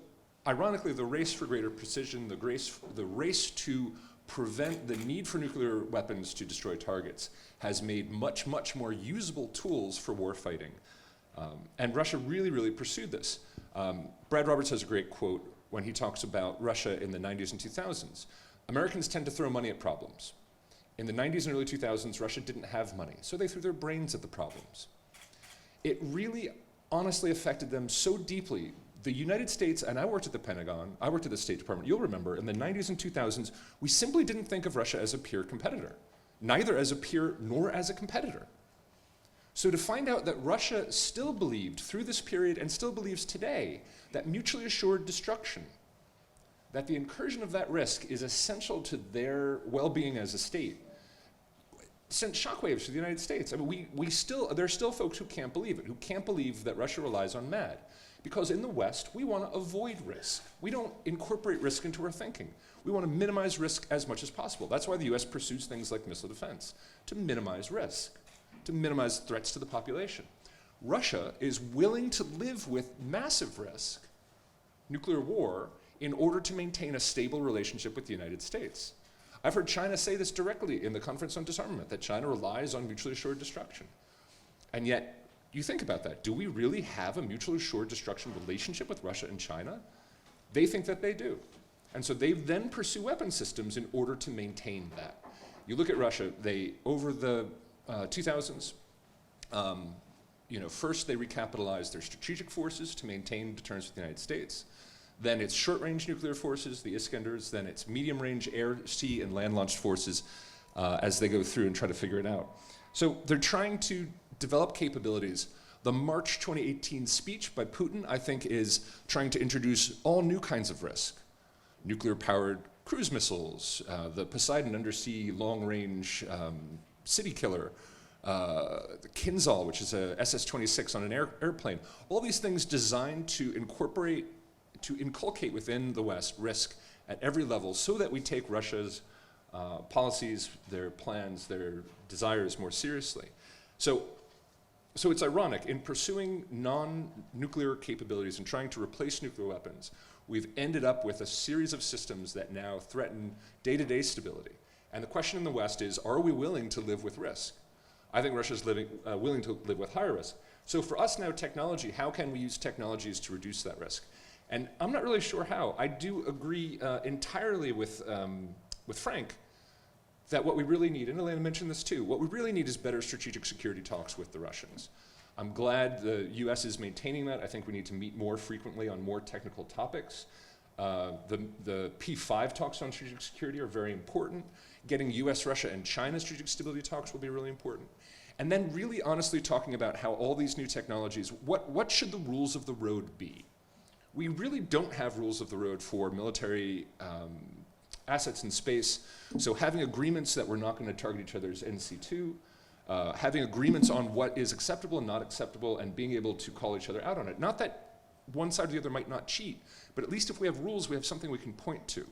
ironically, the race for greater precision, the race to prevent the need for nuclear weapons to destroy targets has made much, much more usable tools for war fighting. And Russia really, really pursued this. Brad Roberts has a great quote when he talks about Russia in the 90s and 2000s. Americans tend to throw money at problems. In the 90s and early 2000s, Russia didn't have money, so they threw their brains at the problems. It really honestly affected them so deeply. The United States, and I worked at the Pentagon, I worked at the State Department, you'll remember, in the 90s and 2000s, we simply didn't think of Russia as a peer competitor, neither as a peer nor as a competitor. So to find out that Russia still believed through this period and still believes today that mutually assured destruction, that the incursion of that risk is essential to their well-being as a state, sent shockwaves to the United States. I mean, there are still folks who can't believe it, who can't believe that Russia relies on MAD. Because in the West, we want to avoid risk. We don't incorporate risk into our thinking. We want to minimize risk as much as possible. That's why the US pursues things like missile defense, to minimize risk, to minimize threats to the population. Russia is willing to live with massive risk, nuclear war, in order to maintain a stable relationship with the United States. I've heard China say this directly in the Conference on Disarmament, that China relies on mutually assured destruction. And yet, you think about that. Do we really have a mutually assured destruction relationship with Russia and China? They think that they do. And so they then pursue weapon systems in order to maintain that. You look at Russia, over the 2000s, first they recapitalized their strategic forces to maintain deterrence with the United States. Then it's short-range nuclear forces, the Iskanders, then it's medium-range air, sea, and land-launched forces as they go through and try to figure it out. So they're trying to develop capabilities. The March 2018 speech by Putin, I think, is trying to introduce all new kinds of risk. Nuclear-powered cruise missiles, the Poseidon undersea long-range city killer, the Kinzhal, which is a SS-26 on an airplane. All these things designed to inculcate within the West risk at every level so that we take Russia's policies, their plans, their desires more seriously. So it's ironic, in pursuing non-nuclear capabilities and trying to replace nuclear weapons, we've ended up with a series of systems that now threaten day-to-day stability. And the question in the West is, are we willing to live with risk? I think Russia's willing to live with higher risk. So for us now, technology, how can we use technologies to reduce that risk? And I'm not really sure how. I do agree entirely with Frank that what we really need, and Elena mentioned this too, what we really need is better strategic security talks with the Russians. I'm glad the US is maintaining that. I think we need to meet more frequently on more technical topics. The P5 talks on strategic security are very important. Getting US, Russia, and China strategic stability talks will be really important. And then really honestly talking about how all these new technologies, what should the rules of the road be? We really don't have rules of the road for military assets in space. So having agreements that we're not going to target each other's NC2, having agreements on what is acceptable and not acceptable, and being able to call each other out on it. Not that one side or the other might not cheat, but at least if we have rules, we have something we can point to.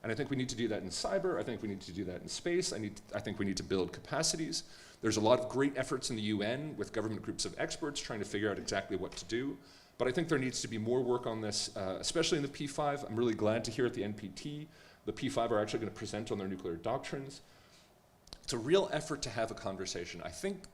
And I think we need to do that in cyber. I think we need to do that in space. I think we need to build capacities. There's a lot of great efforts in the UN with government groups of experts trying to figure out exactly what to do. But I think there needs to be more work on this, especially in the P5. I'm really glad to hear at the NPT, the P5 are actually going to present on their nuclear doctrines. It's a real effort to have a conversation. I think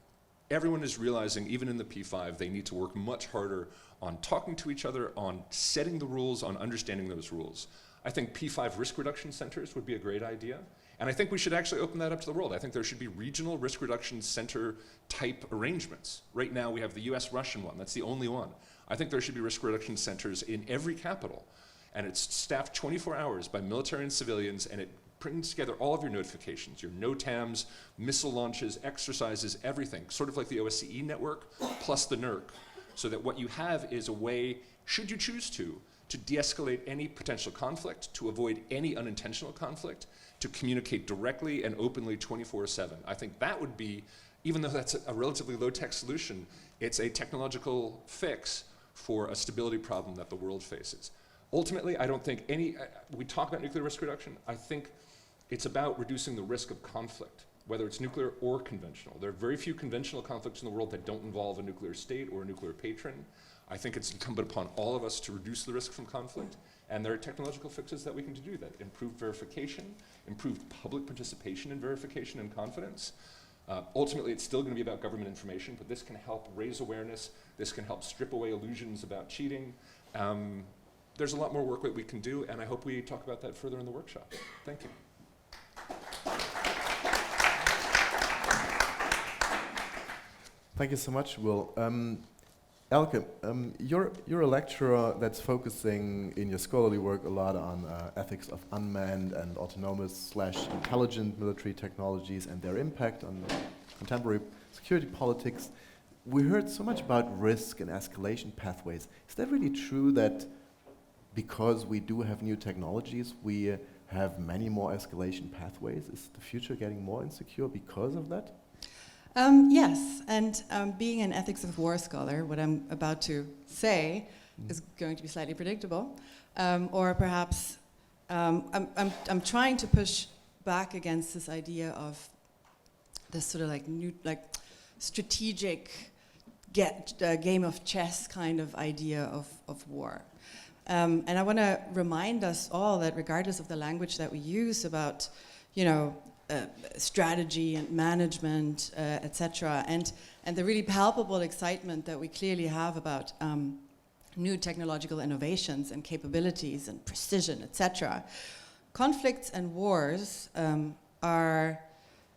everyone is realizing, even in the P5, they need to work much harder on talking to each other, on setting the rules, on understanding those rules. I think P5 risk reduction centers would be a great idea. And I think we should actually open that up to the world. I think there should be regional risk reduction center type arrangements. Right now we have the US-Russian one, that's the only one. I think there should be risk reduction centers in every capital. And it's staffed 24 hours by military and civilians, and it brings together all of your notifications, your NOTAMs, missile launches, exercises, everything, sort of like the OSCE network, plus the NERC, so that what you have is a way, should you choose to de-escalate any potential conflict, to avoid any unintentional conflict, to communicate directly and openly 24/7. I think that would be, even though that's a relatively low-tech solution, it's a technological fix for a stability problem that the world faces. Ultimately, I don't think we talk about nuclear risk reduction, I think it's about reducing the risk of conflict, whether it's nuclear or conventional. There are very few conventional conflicts in the world that don't involve a nuclear state or a nuclear patron. I think it's incumbent upon all of us to reduce the risk from conflict, and there are technological fixes that we can do that. Improved verification, improved public participation in verification and confidence. Ultimately, it's still going to be about government information, but this can help raise awareness. This can help strip away illusions about cheating. There's a lot more work that we can do, and I hope we talk about that further in the workshop. Thank you. Thank you so much, Will. Elke, you're a lecturer that's focusing in your scholarly work a lot on ethics of unmanned and autonomous/intelligent military technologies and their impact on contemporary security politics. We heard so much about risk and escalation pathways. Is that really true that because we do have new technologies, we have many more escalation pathways? Is the future getting more insecure because of that? Yes, and being an ethics of war scholar, what I'm about to say is going to be slightly predictable, or perhaps I'm trying to push back against this idea of this sort of like strategic game of chess kind of idea of war. And I want to remind us all that regardless of the language that we use about, strategy and management, etc., and the really palpable excitement that we clearly have about new technological innovations and capabilities and precision, etc., conflicts and wars are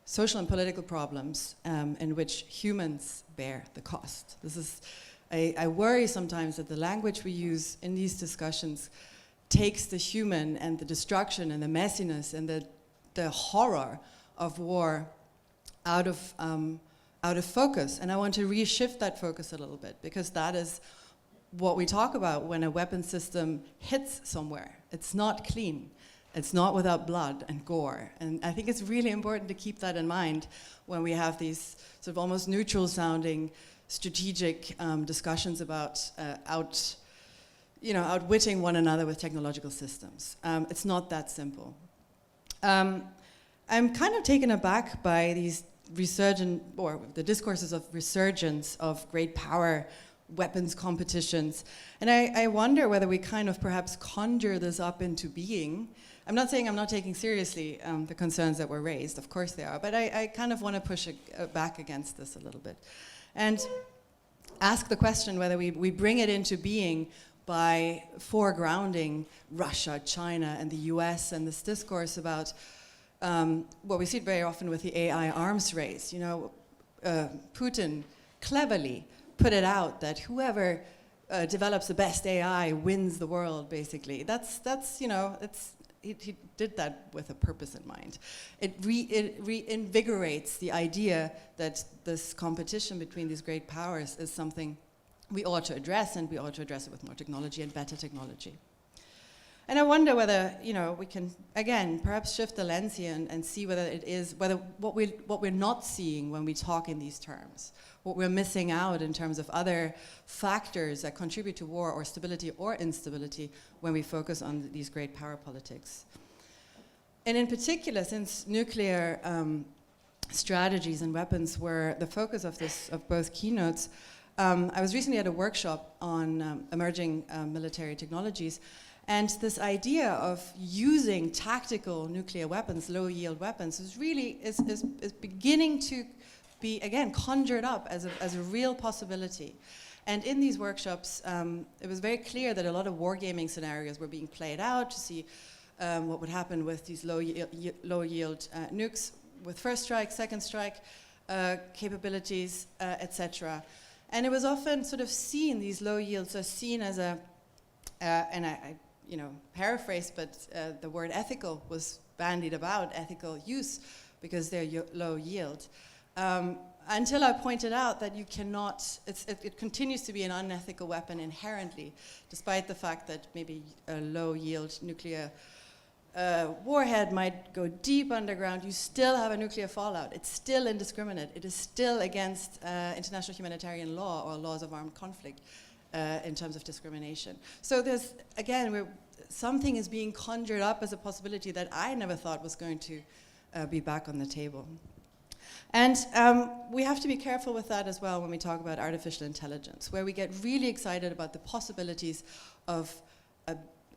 social and political problems in which humans bear the cost. This is, I worry sometimes that the language we use in these discussions takes the human and the destruction and the messiness and the horror of war out of focus. And I want to reshift that focus a little bit, because that is what we talk about when a weapon system hits somewhere. It's not clean. It's not without blood and gore. And I think it's really important to keep that in mind when we have these sort of almost neutral sounding strategic discussions about outwitting one another with technological systems. It's not that simple. I'm kind of taken aback by these the discourses of resurgence of great power weapons competitions. And I wonder whether we kind of perhaps conjure this up into being. I'm not saying I'm not taking seriously the concerns that were raised, of course they are, but I kind of want to push back against this a little bit. And ask the question whether we bring it into being by foregrounding Russia, China, and the US, and this discourse about, we see it very often with the AI arms race. Putin cleverly put it out that whoever develops the best AI wins the world, basically. He did that with a purpose in mind. It reinvigorates the idea that this competition between these great powers is something we ought to address, and we ought to address it with more technology and better technology. And I wonder whether we can again perhaps shift the lens here and see whether what we're not seeing when we talk in these terms, what we're missing out in terms of other factors that contribute to war or stability or instability when we focus on these great power politics. And in particular, since nuclear strategies and weapons were the focus of both keynotes, I was recently at a workshop on emerging military technologies, and this idea of using tactical nuclear weapons, low-yield weapons, is beginning to be, again, conjured up as a real possibility. And in these workshops, it was very clear that a lot of wargaming scenarios were being played out to see what would happen with these low-yield nukes, with first strike, second strike capabilities, etc. And it was often sort of seen, these low yields are seen as a, and I paraphrase, but the word ethical was bandied about, ethical use, because they're low yield. Until I pointed out that you cannot, it continues to be an unethical weapon inherently, despite the fact that maybe a low yield nuclear warhead might go deep underground, you still have a nuclear fallout. It's still indiscriminate. It is still against international humanitarian law or laws of armed conflict in terms of discrimination. So there's, again, something is being conjured up as a possibility that I never thought was going to be back on the table. And we have to be careful with that as well when we talk about artificial intelligence, where we get really excited about the possibilities of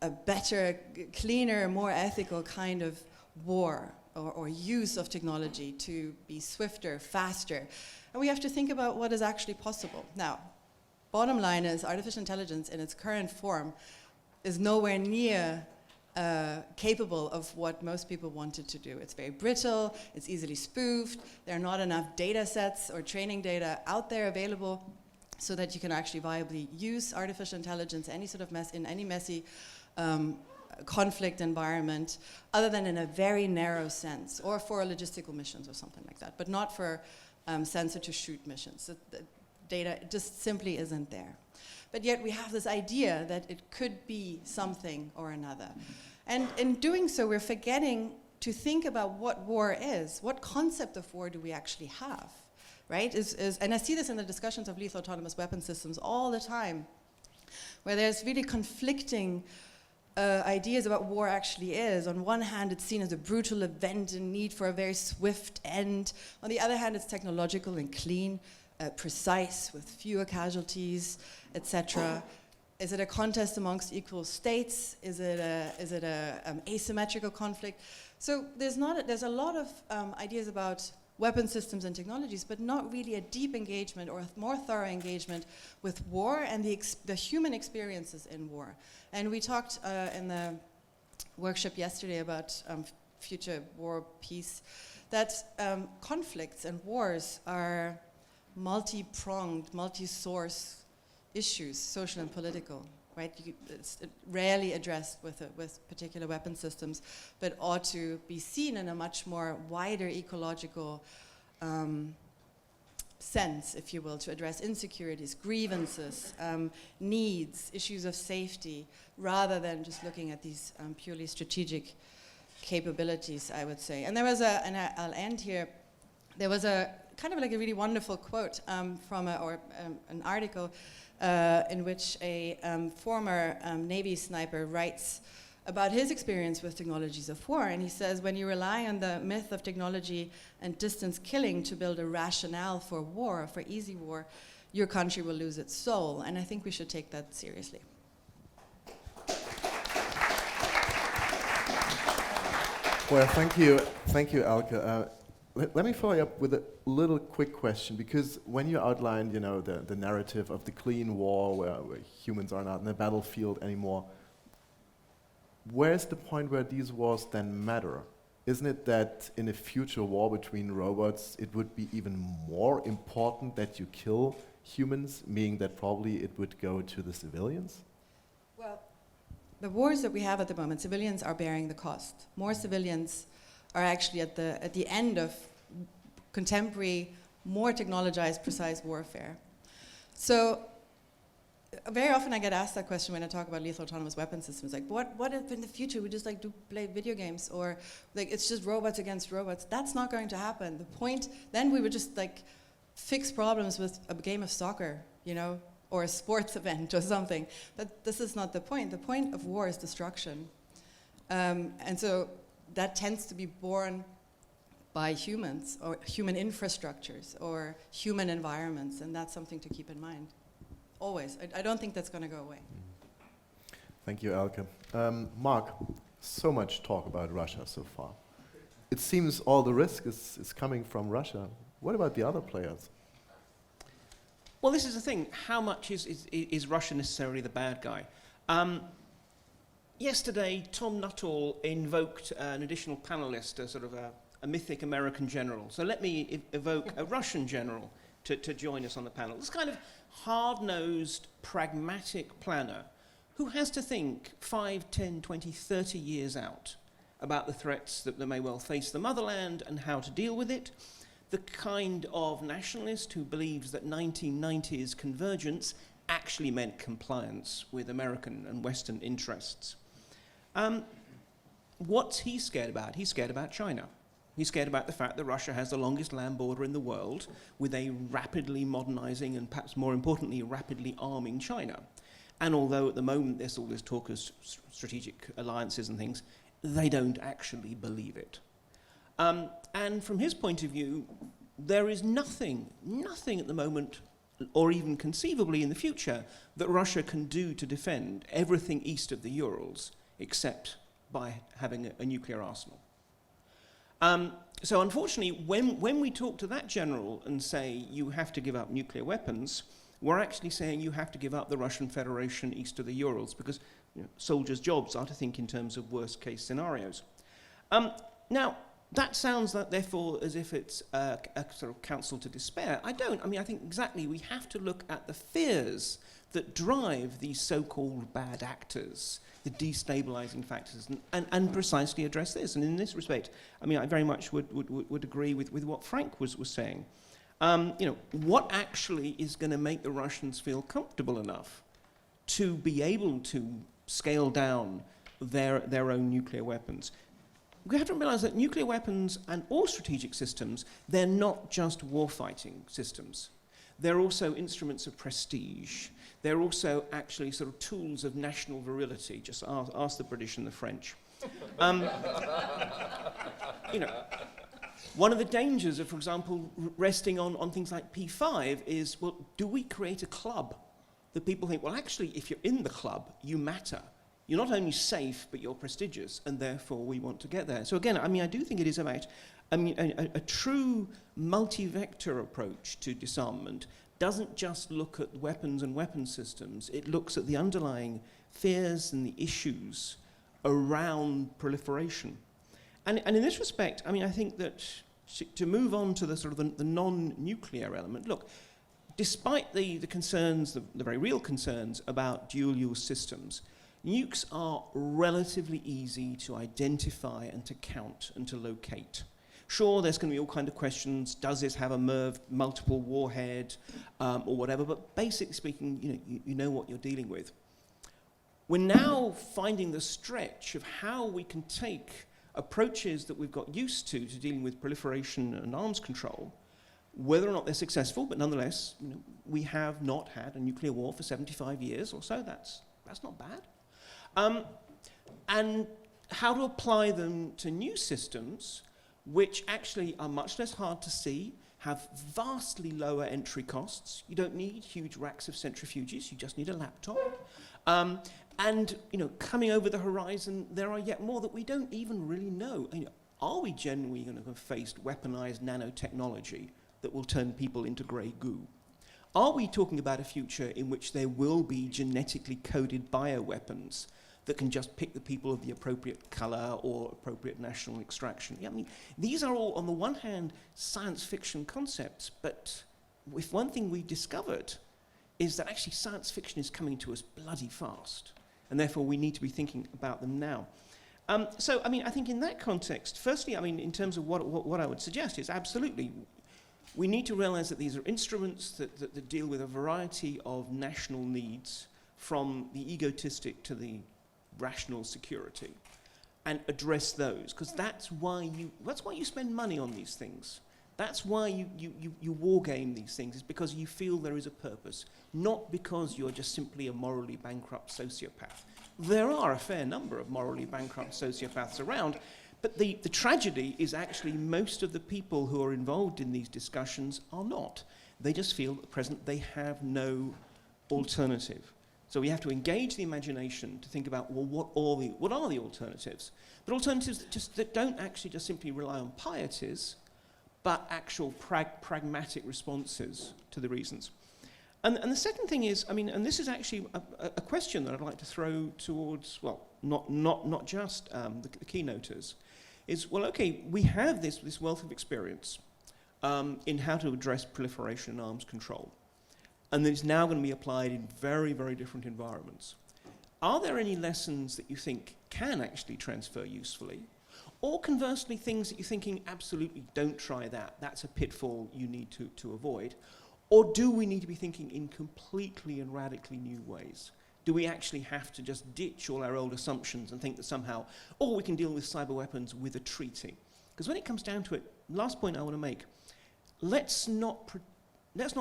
a better, cleaner, more ethical kind of war or use of technology to be swifter, faster. And we have to think about what is actually possible. Now, bottom line is artificial intelligence in its current form is nowhere near capable of what most people want it to do. It's very brittle, it's easily spoofed, there are not enough data sets or training data out there available so that you can actually viably use artificial intelligence in any messy conflict environment, other than in a very narrow sense, or for logistical missions or something like that, but not for sensor-to-shoot missions. The data just simply isn't there. But yet we have this idea that it could be something or another. And in doing so, we're forgetting to think about what war is. What concept of war do we actually have, right? And I see this in the discussions of lethal autonomous weapon systems all the time, where there's really conflicting ideas about what war actually is. On one hand, it's seen as a brutal event in need for a very swift end. On the other hand, it's technological and clean, precise, with fewer casualties, etc. Is it a contest amongst equal states? Is it a asymmetrical conflict? So there's a lot of ideas about weapon systems and technologies, but not really a deep engagement or a more thorough engagement with war and the human experiences in war. And we talked in the workshop yesterday about future war peace, that conflicts and wars are multi-pronged, multi-source issues, social and political, right? It's rarely addressed with particular weapon systems, but ought to be seen in a much more wider ecological sense, if you will, to address insecurities, grievances, needs, issues of safety, rather than just looking at these purely strategic capabilities, I would say. And there was and I'll end here, there was a kind of like a really wonderful quote from an article in which a former Navy sniper writes about his experience with technologies of war. And he says, when you rely on the myth of technology and distance killing to build a rationale for war, for easy war, your country will lose its soul. And I think we should take that seriously. Well, thank you, Elke. Let me follow up with a little quick question, because when you outlined, the narrative of the clean war, where humans are not in the battlefield anymore, where's the point where these wars then matter? Isn't it that in a future war between robots, it would be even more important that you kill humans, meaning that probably it would go to the civilians? Well, the wars that we have at the moment, civilians are bearing the cost. More civilians are actually at the end of contemporary, more technologized, precise warfare. So very often I get asked that question when I talk about lethal autonomous weapon systems, like what if in the future we just do play video games, or like it's just robots against robots? That's not going to happen. The point, then we would just fix problems with a game of soccer, or a sports event or something. But this is not the point. The point of war is destruction. And so that tends to be born by humans or human infrastructures or human environments, and that's something to keep in mind. Always. I don't think that's going to go away. Thank you, Elke. Mark, so much talk about Russia so far. It seems all the risk is coming from Russia. What about the other players? Well, this is the thing. How much is Russia necessarily the bad guy? Yesterday, Tom Nuttall invoked an additional panelist, a sort of a mythic American general. So let me evoke a Russian general to join us on the panel. This kind of hard-nosed, pragmatic planner who has to think 5, 10, 20, 30 years out about the threats that may well face the motherland and how to deal with it. The kind of nationalist who believes that 1990s convergence actually meant compliance with American and Western interests. What's he scared about? He's scared about China. He's scared about the fact that Russia has the longest land border in the world with a rapidly modernizing and perhaps more importantly, rapidly arming China. And although at the moment there's all this talk of strategic alliances and things, they don't actually believe it. And from his point of view, there is nothing at the moment, or even conceivably in the future, that Russia can do to defend everything east of the Urals, except by having a nuclear arsenal. So unfortunately, when we talk to that general and say you have to give up nuclear weapons, we're actually saying you have to give up the Russian Federation east of the Urals, because soldiers' jobs are to think in terms of worst-case scenarios. Now, that sounds like, therefore, as if it's a sort of counsel to despair. I don't. I mean, I think exactly we have to look at the fears that drive these so-called bad actors, the destabilizing factors, and precisely address this. And in this respect, I mean, I very much would agree with what Frank was saying. What actually is going to make the Russians feel comfortable enough to be able to scale down their own nuclear weapons? We have to realize that nuclear weapons and all strategic systems, they're not just warfighting systems. They're also instruments of prestige. They're also actually sort of tools of national virility. Just ask the British and the French. One of the dangers of, for example, resting on things like P5 is, well, do we create a club that people think, well, actually, if you're in the club, you matter. You're not only safe, but you're prestigious, and therefore we want to get there. So again, I mean, I do think it is about, a true multi-vector approach to disarmament doesn't just look at weapons and weapon systems. It looks at the underlying fears and the issues around proliferation. And in this respect, I mean, I think that to move on to the sort of the non-nuclear element, look, despite the concerns, the very real concerns about dual-use systems, nukes are relatively easy to identify and to count and to locate. Sure, there's going to be all kinds of questions. Does this have a multiple warhead or whatever? But basically speaking, you know what you're dealing with. We're now finding the stretch of how we can take approaches that we've got used to dealing with proliferation and arms control, whether or not they're successful, but nonetheless, we have not had a nuclear war for 75 years or so. That's not bad. And how to apply them to new systems, which actually are much less hard to see, have vastly lower entry costs. You don't need huge racks of centrifuges, you just need a laptop. And coming over the horizon, there are yet more that we don't even really know. Are we genuinely going to face weaponized nanotechnology that will turn people into grey goo? Are we talking about a future in which there will be genetically coded bioweapons that can just pick the people of the appropriate color or appropriate national extraction? I mean, these are all, on the one hand, science fiction concepts, but if one thing we've discovered is that actually science fiction is coming to us bloody fast, and therefore we need to be thinking about them now. So, I mean, I think in that context, firstly, I mean, in terms of what I would suggest is absolutely, we need to realize that these are instruments that deal with a variety of national needs, from the egotistic to the rational security, and address those, because that's why you spend money on these things. That's why you war game these things, is because you feel there is a purpose, not because you're just simply a morally bankrupt sociopath. There are a fair number of morally bankrupt sociopaths around, But the tragedy is actually most of the people who are involved in these discussions are not. They just feel at present they have no alternative. So we have to engage the imagination to think about, well, what are the alternatives? But alternatives that don't actually just simply rely on pieties, but actual pragmatic responses to the reasons. And the second thing is, I mean, and this is actually a question that I'd like to throw towards, well, not just the keynoters, is, well, okay, we have this wealth of experience in how to address proliferation and arms control. And that it's now going to be applied in very, very different environments. Are there any lessons that you think can actually transfer usefully? Or conversely, things that you're thinking, absolutely don't try that, that's a pitfall you need to avoid? Or do we need to be thinking in completely and radically new ways? Do we actually have to just ditch all our old assumptions and think that somehow, oh, we can deal with cyber weapons with a treaty? Because when it comes down to it, last point I want to make, let's not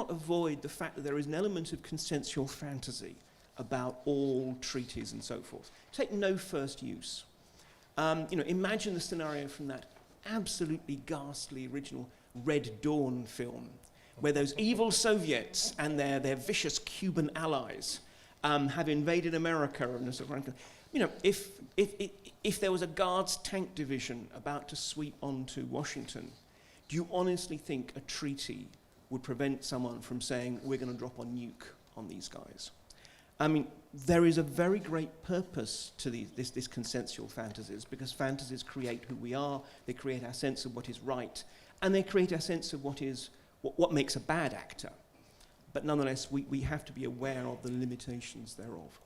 avoid the fact that there is an element of consensual fantasy about all treaties and so forth. Take no first use. Imagine the scenario from that absolutely ghastly original Red Dawn film, where those evil Soviets and their vicious Cuban allies have invaded America. And if there was a Guards tank division about to sweep onto Washington, do you honestly think a treaty would prevent someone from saying, we're going to drop a nuke on these guys? I mean, there is a very great purpose to this consensual fantasies, because fantasies create who we are, they create our sense of what is right, and they create our sense of what makes a bad actor. But nonetheless, we have to be aware of the limitations thereof.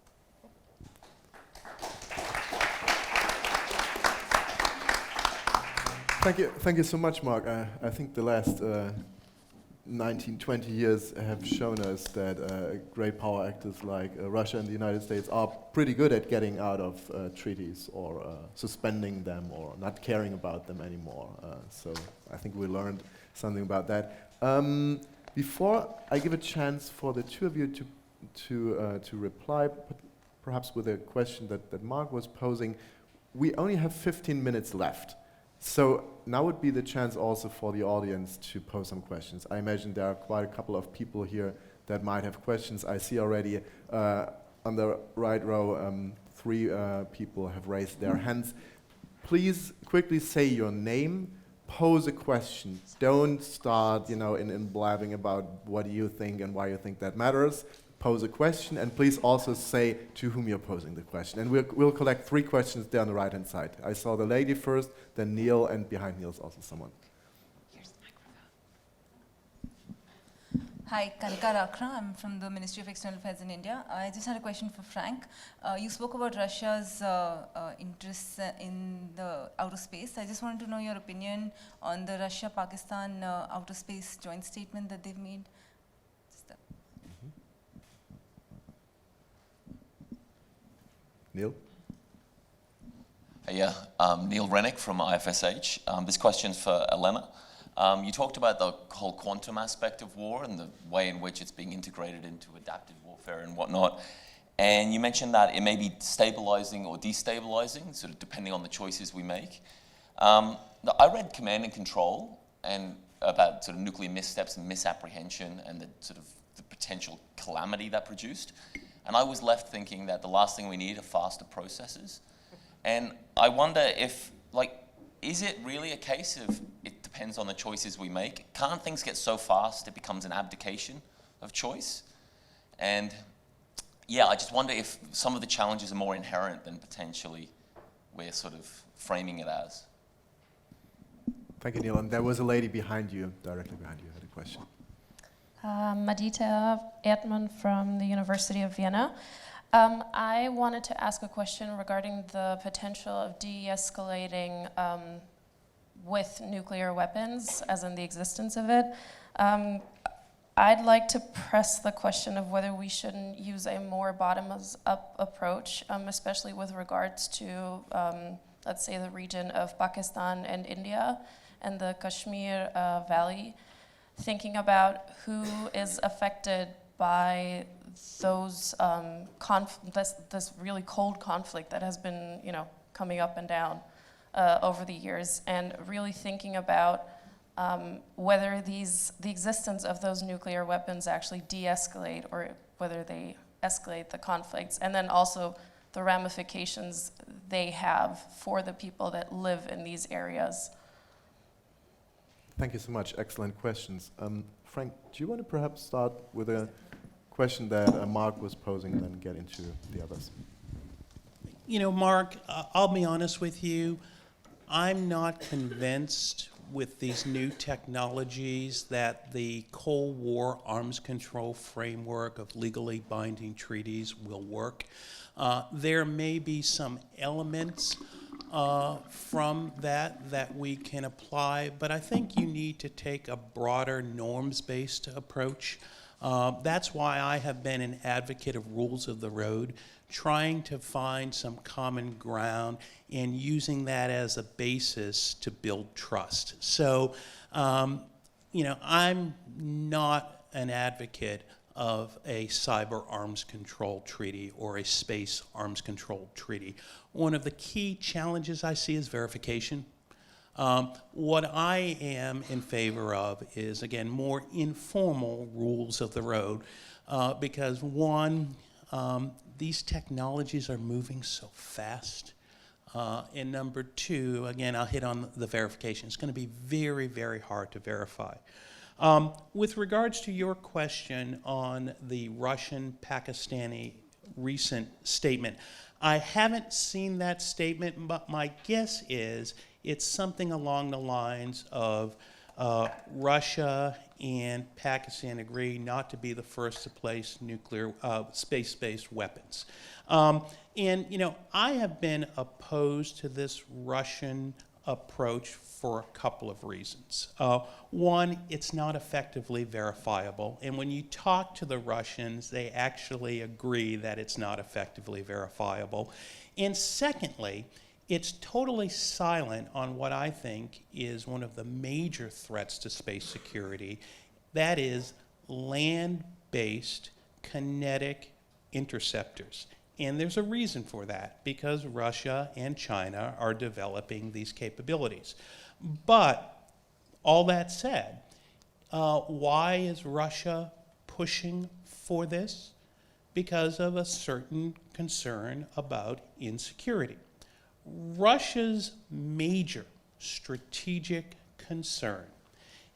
Thank you so much, Mark. I think the last 19, 20 years have shown us that great power actors like Russia and the United States are pretty good at getting out of treaties or suspending them or not caring about them anymore. So I think we learned something about that. Before I give a chance for the two of you to reply, perhaps with a question that Mark was posing, we only have 15 minutes left. So now would be the chance also for the audience to pose some questions. I imagine there are quite a couple of people here that might have questions. I see already on the right row 3 people have raised their hands. Please quickly say your name, pose a question. Don't start, in blabbing about what you think and why you think that matters. Pose a question, and please also say to whom you're posing the question. And we'll collect 3 questions there on the right-hand side. I saw the lady first, then Neil, and behind Neil's also someone. Here's the microphone. Hi, Kanika Rakra. I'm from the Ministry of External Affairs in India. I just had a question for Frank. You spoke about Russia's interests in the outer space. I just wanted to know your opinion on the Russia-Pakistan outer space joint statement that they've made. Neil? Yeah, Neil Rennick from IFSH. This question's for Elena. You talked about the whole quantum aspect of war and the way in which it's being integrated into adaptive warfare and whatnot. And you mentioned that it may be stabilizing or destabilizing, sort of depending on the choices we make. I read Command and Control and about sort of nuclear missteps and misapprehension and the sort of the potential calamity that produced. And I was left thinking that the last thing we need are faster processes. And I wonder if, is it really a case of it depends on the choices we make? Can't things get so fast it becomes an abdication of choice? And yeah, I just wonder if some of the challenges are more inherent than potentially we're sort of framing it as. Thank you, Neil. And there was a lady behind you, directly behind you, who had a question. Madita Erdmann from the University of Vienna. I wanted to ask a question regarding the potential of de-escalating with nuclear weapons, as in the existence of it. I'd like to press the question of whether we shouldn't use a more bottoms-up approach, especially with regards to, let's say, the region of Pakistan and India and the Kashmir Valley, thinking about who is affected by those this really cold conflict that has been, coming up and down. over the years, and really thinking about whether the existence of those nuclear weapons actually de-escalate or whether they escalate the conflicts, and then also the ramifications they have for the people that live in these areas. Thank you so much. Excellent questions. Frank, do you want to perhaps start with a question that Mark was posing and then get into the others? You know, Mark, I'll be honest with you. I'm not convinced with these new technologies that the Cold War arms control framework of legally binding treaties will work. There may be some elements from that we can apply, but I think you need to take a broader norms-based approach. That's why I have been an advocate of rules of the road, trying to find some common ground and using that as a basis to build trust. So, you know, I'm not an advocate of a cyber arms control treaty or a space arms control treaty. One of the key challenges I see is verification. What I am in favor of is, again, more informal rules of the road, because one, these technologies are moving so fast. And number two, again, I'll hit on the verification. It's going to be very, very hard to verify. With regards to your question on the Russian-Pakistani recent statement, I haven't seen that statement, but my guess is it's something along the lines of Russia and Pakistan agree not to be the first to place nuclear space-based weapons. And, you know, I have been opposed to this Russian approach for a couple of reasons. One, it's not effectively verifiable. And when you talk to the Russians, they actually agree that it's not effectively verifiable. And secondly, it's totally silent on what I think is one of the major threats to space security. That is land-based kinetic interceptors. And there's a reason for that, because Russia and China are developing these capabilities. But all that said, why is Russia pushing for this? Because of a certain concern about insecurity. Russia's major strategic concern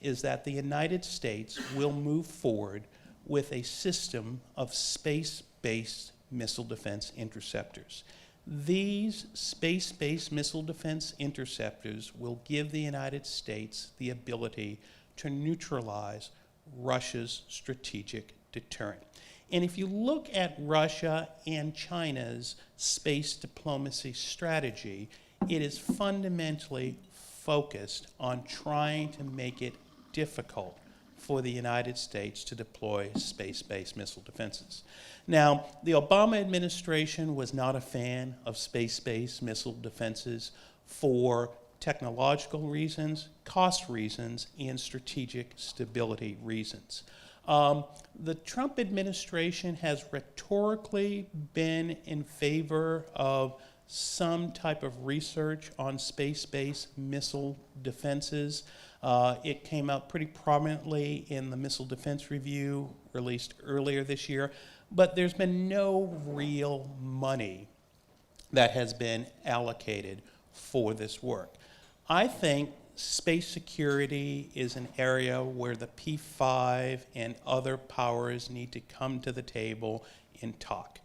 is that the United States will move forward with a system of space-based missile defense interceptors. These space-based missile defense interceptors will give the United States the ability to neutralize Russia's strategic deterrent. And if you look at Russia and China's space diplomacy strategy, it is fundamentally focused on trying to make it difficult for the United States to deploy space-based missile defenses. Now, the Obama administration was not a fan of space-based missile defenses for technological reasons, cost reasons, and strategic stability reasons. The Trump administration has rhetorically been in favor of some type of research on space-based missile defenses. It came out pretty prominently in the Missile Defense Review released earlier this year, but there's been no real money that has been allocated for this work. I think space security is an area where the P5 and other powers need to come to the table and talk,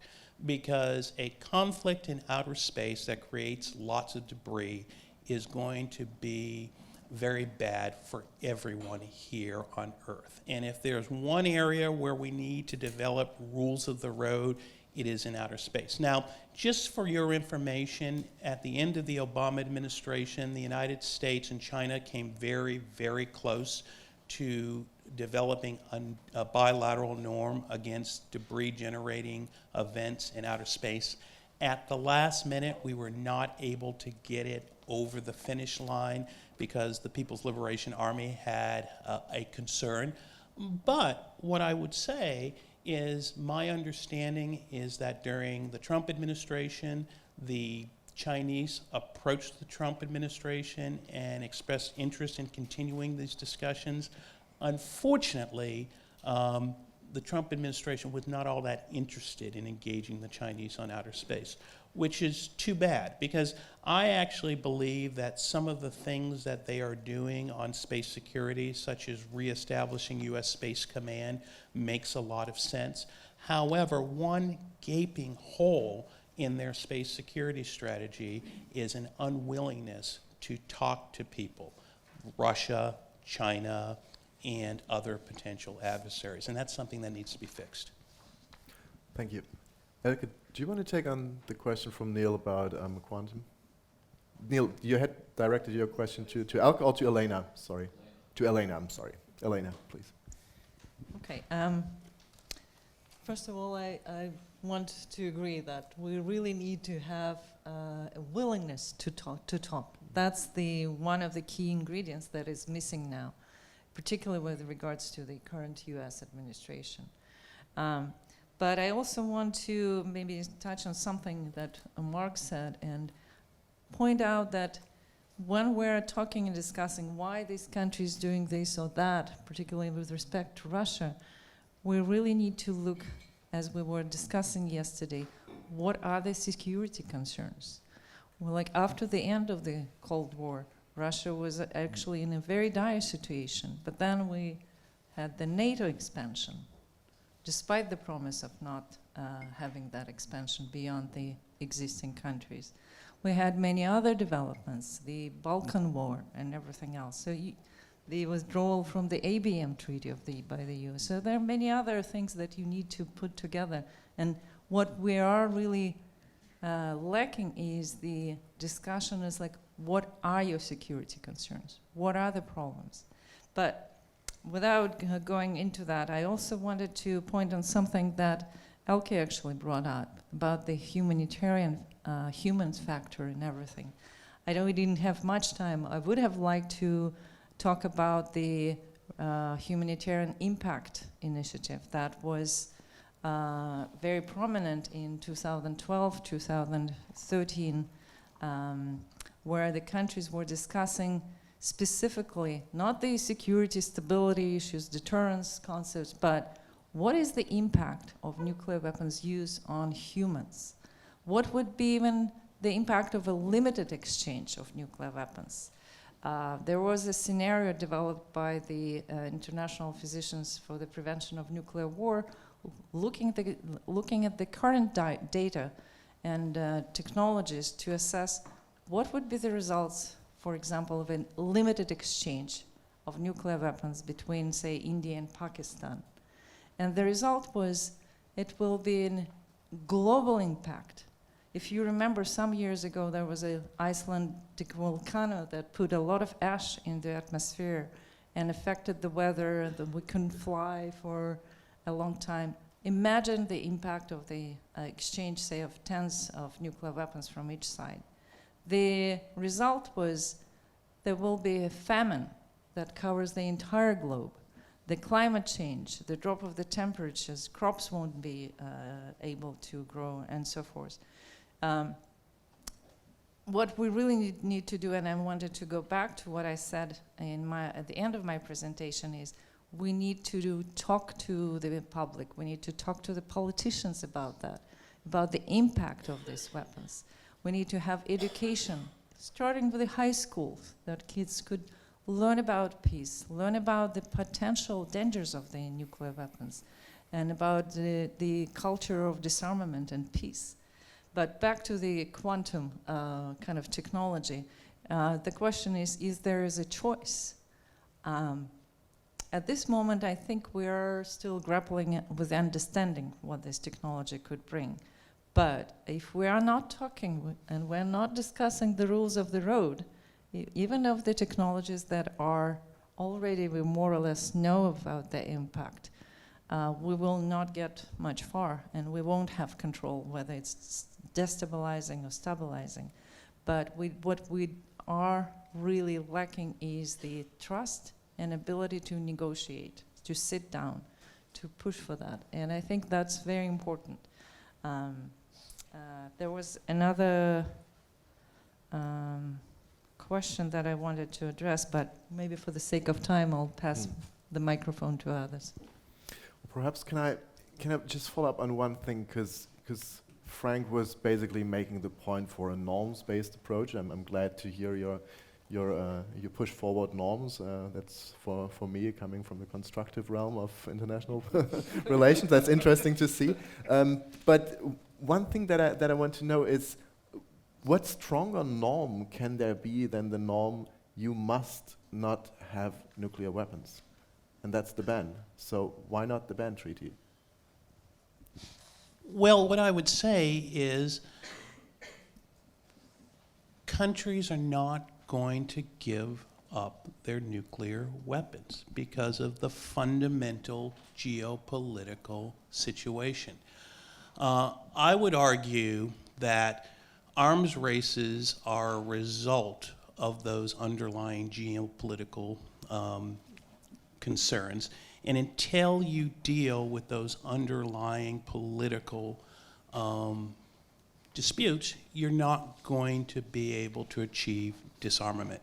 because a conflict in outer space that creates lots of debris is going to be very bad for everyone here on Earth. And if there's one area where we need to develop rules of the road, it is in outer space. Now, just for your information, at the end of the Obama administration, the United States and China came very, very close to developing a bilateral norm against debris-generating events in outer space. At the last minute, we were not able to get it over the finish line because the People's Liberation Army had a concern. But what I would say is my understanding is that during the Trump administration, the Chinese approached the Trump administration and expressed interest in continuing these discussions. Unfortunately, the Trump administration was not all that interested in engaging the Chinese on outer space, which is too bad, because I actually believe that some of the things that they are doing on space security, such as reestablishing U.S. Space Command, makes a lot of sense. However, one gaping hole in their space security strategy is an unwillingness to talk to people, Russia, China, and other potential adversaries. And that's something that needs to be fixed. Thank you. Elke, do you want to take on the question from Neil about quantum? Neil, you had directed your question to Elke or to Elena? Sorry. To Elena, I'm sorry. Elena, please. Okay. First of all, I want to agree that we really need to have a willingness to talk. That's one of the key ingredients that is missing now, particularly with regards to the current U.S. administration. But I also want to maybe touch on something that Mark said and point out that when we're talking and discussing why this country is doing this or that, particularly with respect to Russia, we really need to look, as we were discussing yesterday, what are the security concerns? Well, like after the end of the Cold War, Russia was actually in a very dire situation, but then we had the NATO expansion, despite the promise of not having that expansion beyond the existing countries. We had many other developments, the Balkan War and everything else. So the withdrawal from the Inf Treaty by the US. So there are many other things that you need to put together. And what we are really lacking is the discussion is like, what are your security concerns? What are the problems? But without going into that, I also wanted to point on something that Elke actually brought up about the humanitarian humans factor in everything. I know we didn't have much time. I would have liked to talk about the humanitarian impact initiative that was very prominent in 2012, 2013, where the countries were discussing specifically not the security, stability issues, deterrence concepts, but what is the impact of nuclear weapons use on humans? What would be even the impact of a limited exchange of nuclear weapons? There was a scenario developed by the International Physicians for the Prevention of Nuclear War, looking at the current data and technologies to assess what would be the results, for example, of a limited exchange of nuclear weapons between, say, India and Pakistan. And the result was it will be a global impact. If you remember, some years ago, there was an Icelandic volcano that put a lot of ash in the atmosphere and affected the weather, and we couldn't fly for a long time. Imagine the impact of the exchange, say, of tens of nuclear weapons from each side. The result was there will be a famine that covers the entire globe. The climate change, the drop of the temperatures, crops won't be able to grow, and so forth. What we really need to do, and I wanted to go back to what I said at the end of my presentation, is we need to talk to the public. We need to talk to the politicians about that, about the impact of these weapons. We need to have education, starting with the high schools, that kids could learn about peace, learn about the potential dangers of the nuclear weapons, and about the culture of disarmament and peace. But back to the quantum kind of technology, the question is there a choice? At this moment, I think we are still grappling with understanding what this technology could bring. But if we are not talking and we're not discussing the rules of the road, even of the technologies that are already we more or less know about the impact, we will not get much far, and we won't have control whether it's destabilizing or stabilizing. But what we are really lacking is the trust and ability to negotiate, to sit down, to push for that. And I think that's very important. There was another question that I wanted to address, but maybe for the sake of time, I'll pass the microphone to others. Perhaps can I just follow up on one thing, because Frank was basically making the point for a norms-based approach. I'm glad to hear you push forward norms. That's for me, coming from the constructive realm of international relations. That's interesting to see. But one thing that I want to know is, what stronger norm can there be than the norm you must not have nuclear weapons? And that's the ban. So why not the ban treaty? Well, what I would say is countries are not going to give up their nuclear weapons because of the fundamental geopolitical situation. I would argue that arms races are a result of those underlying geopolitical concerns. And until you deal with those underlying political disputes, you're not going to be able to achieve disarmament.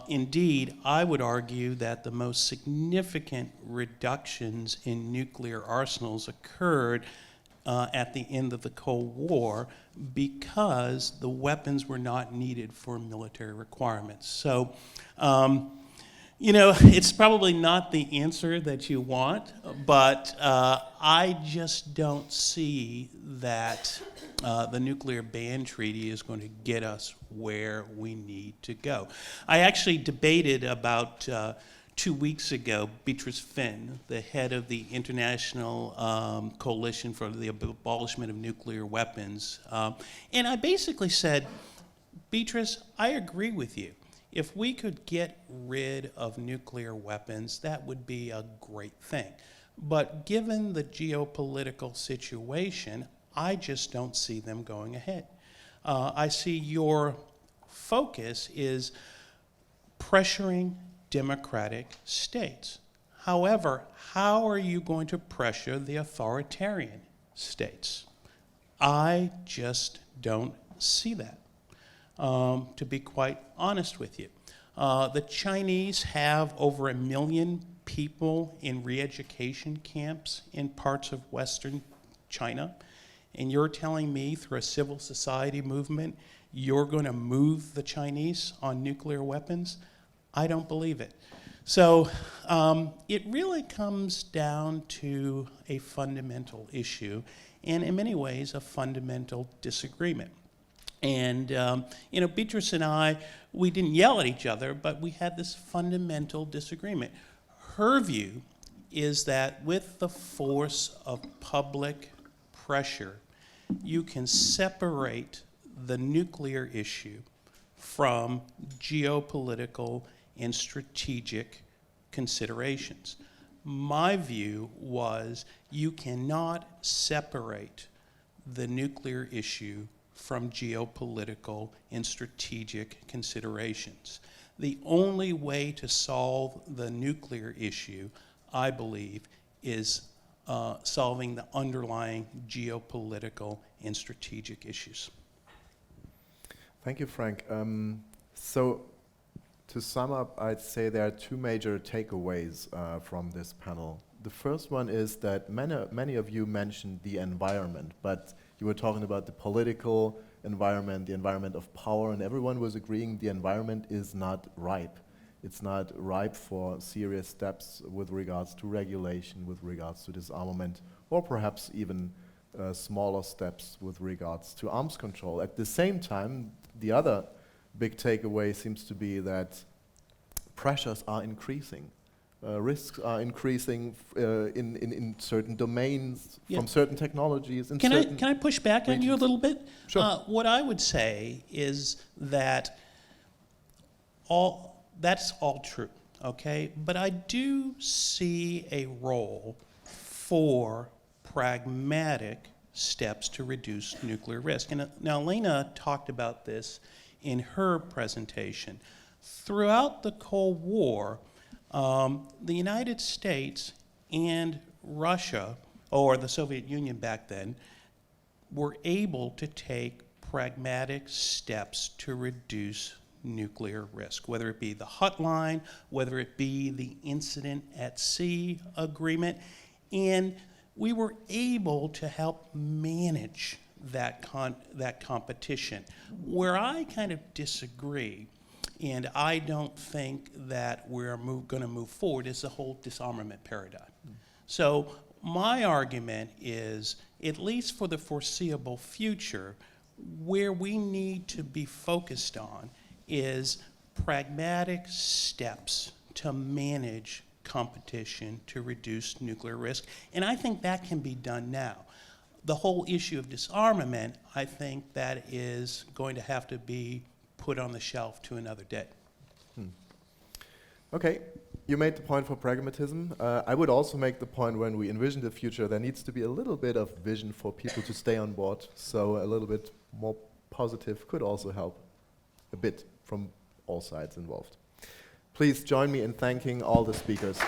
Indeed, I would argue that the most significant reductions in nuclear arsenals occurred at the end of the Cold War because the weapons were not needed for military requirements. So, it's probably not the answer that you want, but I just don't see that the nuclear ban treaty is going to get us where we need to go. I actually debated about 2 weeks ago, Beatrice Finn, the head of the International Coalition for the Abolishment of Nuclear Weapons, and I basically said, Beatrice, I agree with you. If we could get rid of nuclear weapons, that would be a great thing. But given the geopolitical situation, I just don't see them going ahead. I see your focus is pressuring democratic states. However, how are you going to pressure the authoritarian states? I just don't see that, to be quite honest with you. The Chinese have over 1 million people in re-education camps in parts of Western China, and you're telling me through a civil society movement you're going to move the Chinese on nuclear weapons? I don't believe it. So it really comes down to a fundamental issue, and in many ways a fundamental disagreement. And Beatrice and I, we didn't yell at each other, but we had this fundamental disagreement. Her view is that with the force of public pressure, you can separate the nuclear issue from geopolitical and strategic considerations. My view was you cannot separate the nuclear issue from geopolitical and strategic considerations. The only way to solve the nuclear issue, I believe, is solving the underlying geopolitical and strategic issues. Thank you, Frank. So to sum up, I'd say there are two major takeaways from this panel. The first one is that many of you mentioned the environment, but you were talking about the political environment, the environment of power, and everyone was agreeing the environment is not ripe. It's not ripe for serious steps with regards to regulation, with regards to disarmament, or perhaps even smaller steps with regards to arms control. At the same time, the other big takeaway seems to be that pressures are increasing. Risks are increasing in certain domains, from certain technologies. Can I push back on you a little bit? Sure. What I would say is that that's all true, okay? But I do see a role for pragmatic steps to reduce nuclear risk. And now Elena talked about this in her presentation. Throughout the Cold War, the United States and Russia, or the Soviet Union back then, were able to take pragmatic steps to reduce nuclear risk, whether it be the hotline, whether it be the incident at sea agreement. And we were able to help manage that competition. Where I kind of disagree, and I don't think that we're going to move forward, is the whole disarmament paradigm. So my argument is, at least for the foreseeable future, where we need to be focused on is pragmatic steps to manage competition to reduce nuclear risk. And I think that can be done now. The whole issue of disarmament, I think that is going to have to be put on the shelf to another day. Okay, you made the point for pragmatism. I would also make the point, when we envision the future, there needs to be a little bit of vision for people to stay on board. So a little bit more positive could also help a bit from all sides involved. Please join me in thanking all the speakers.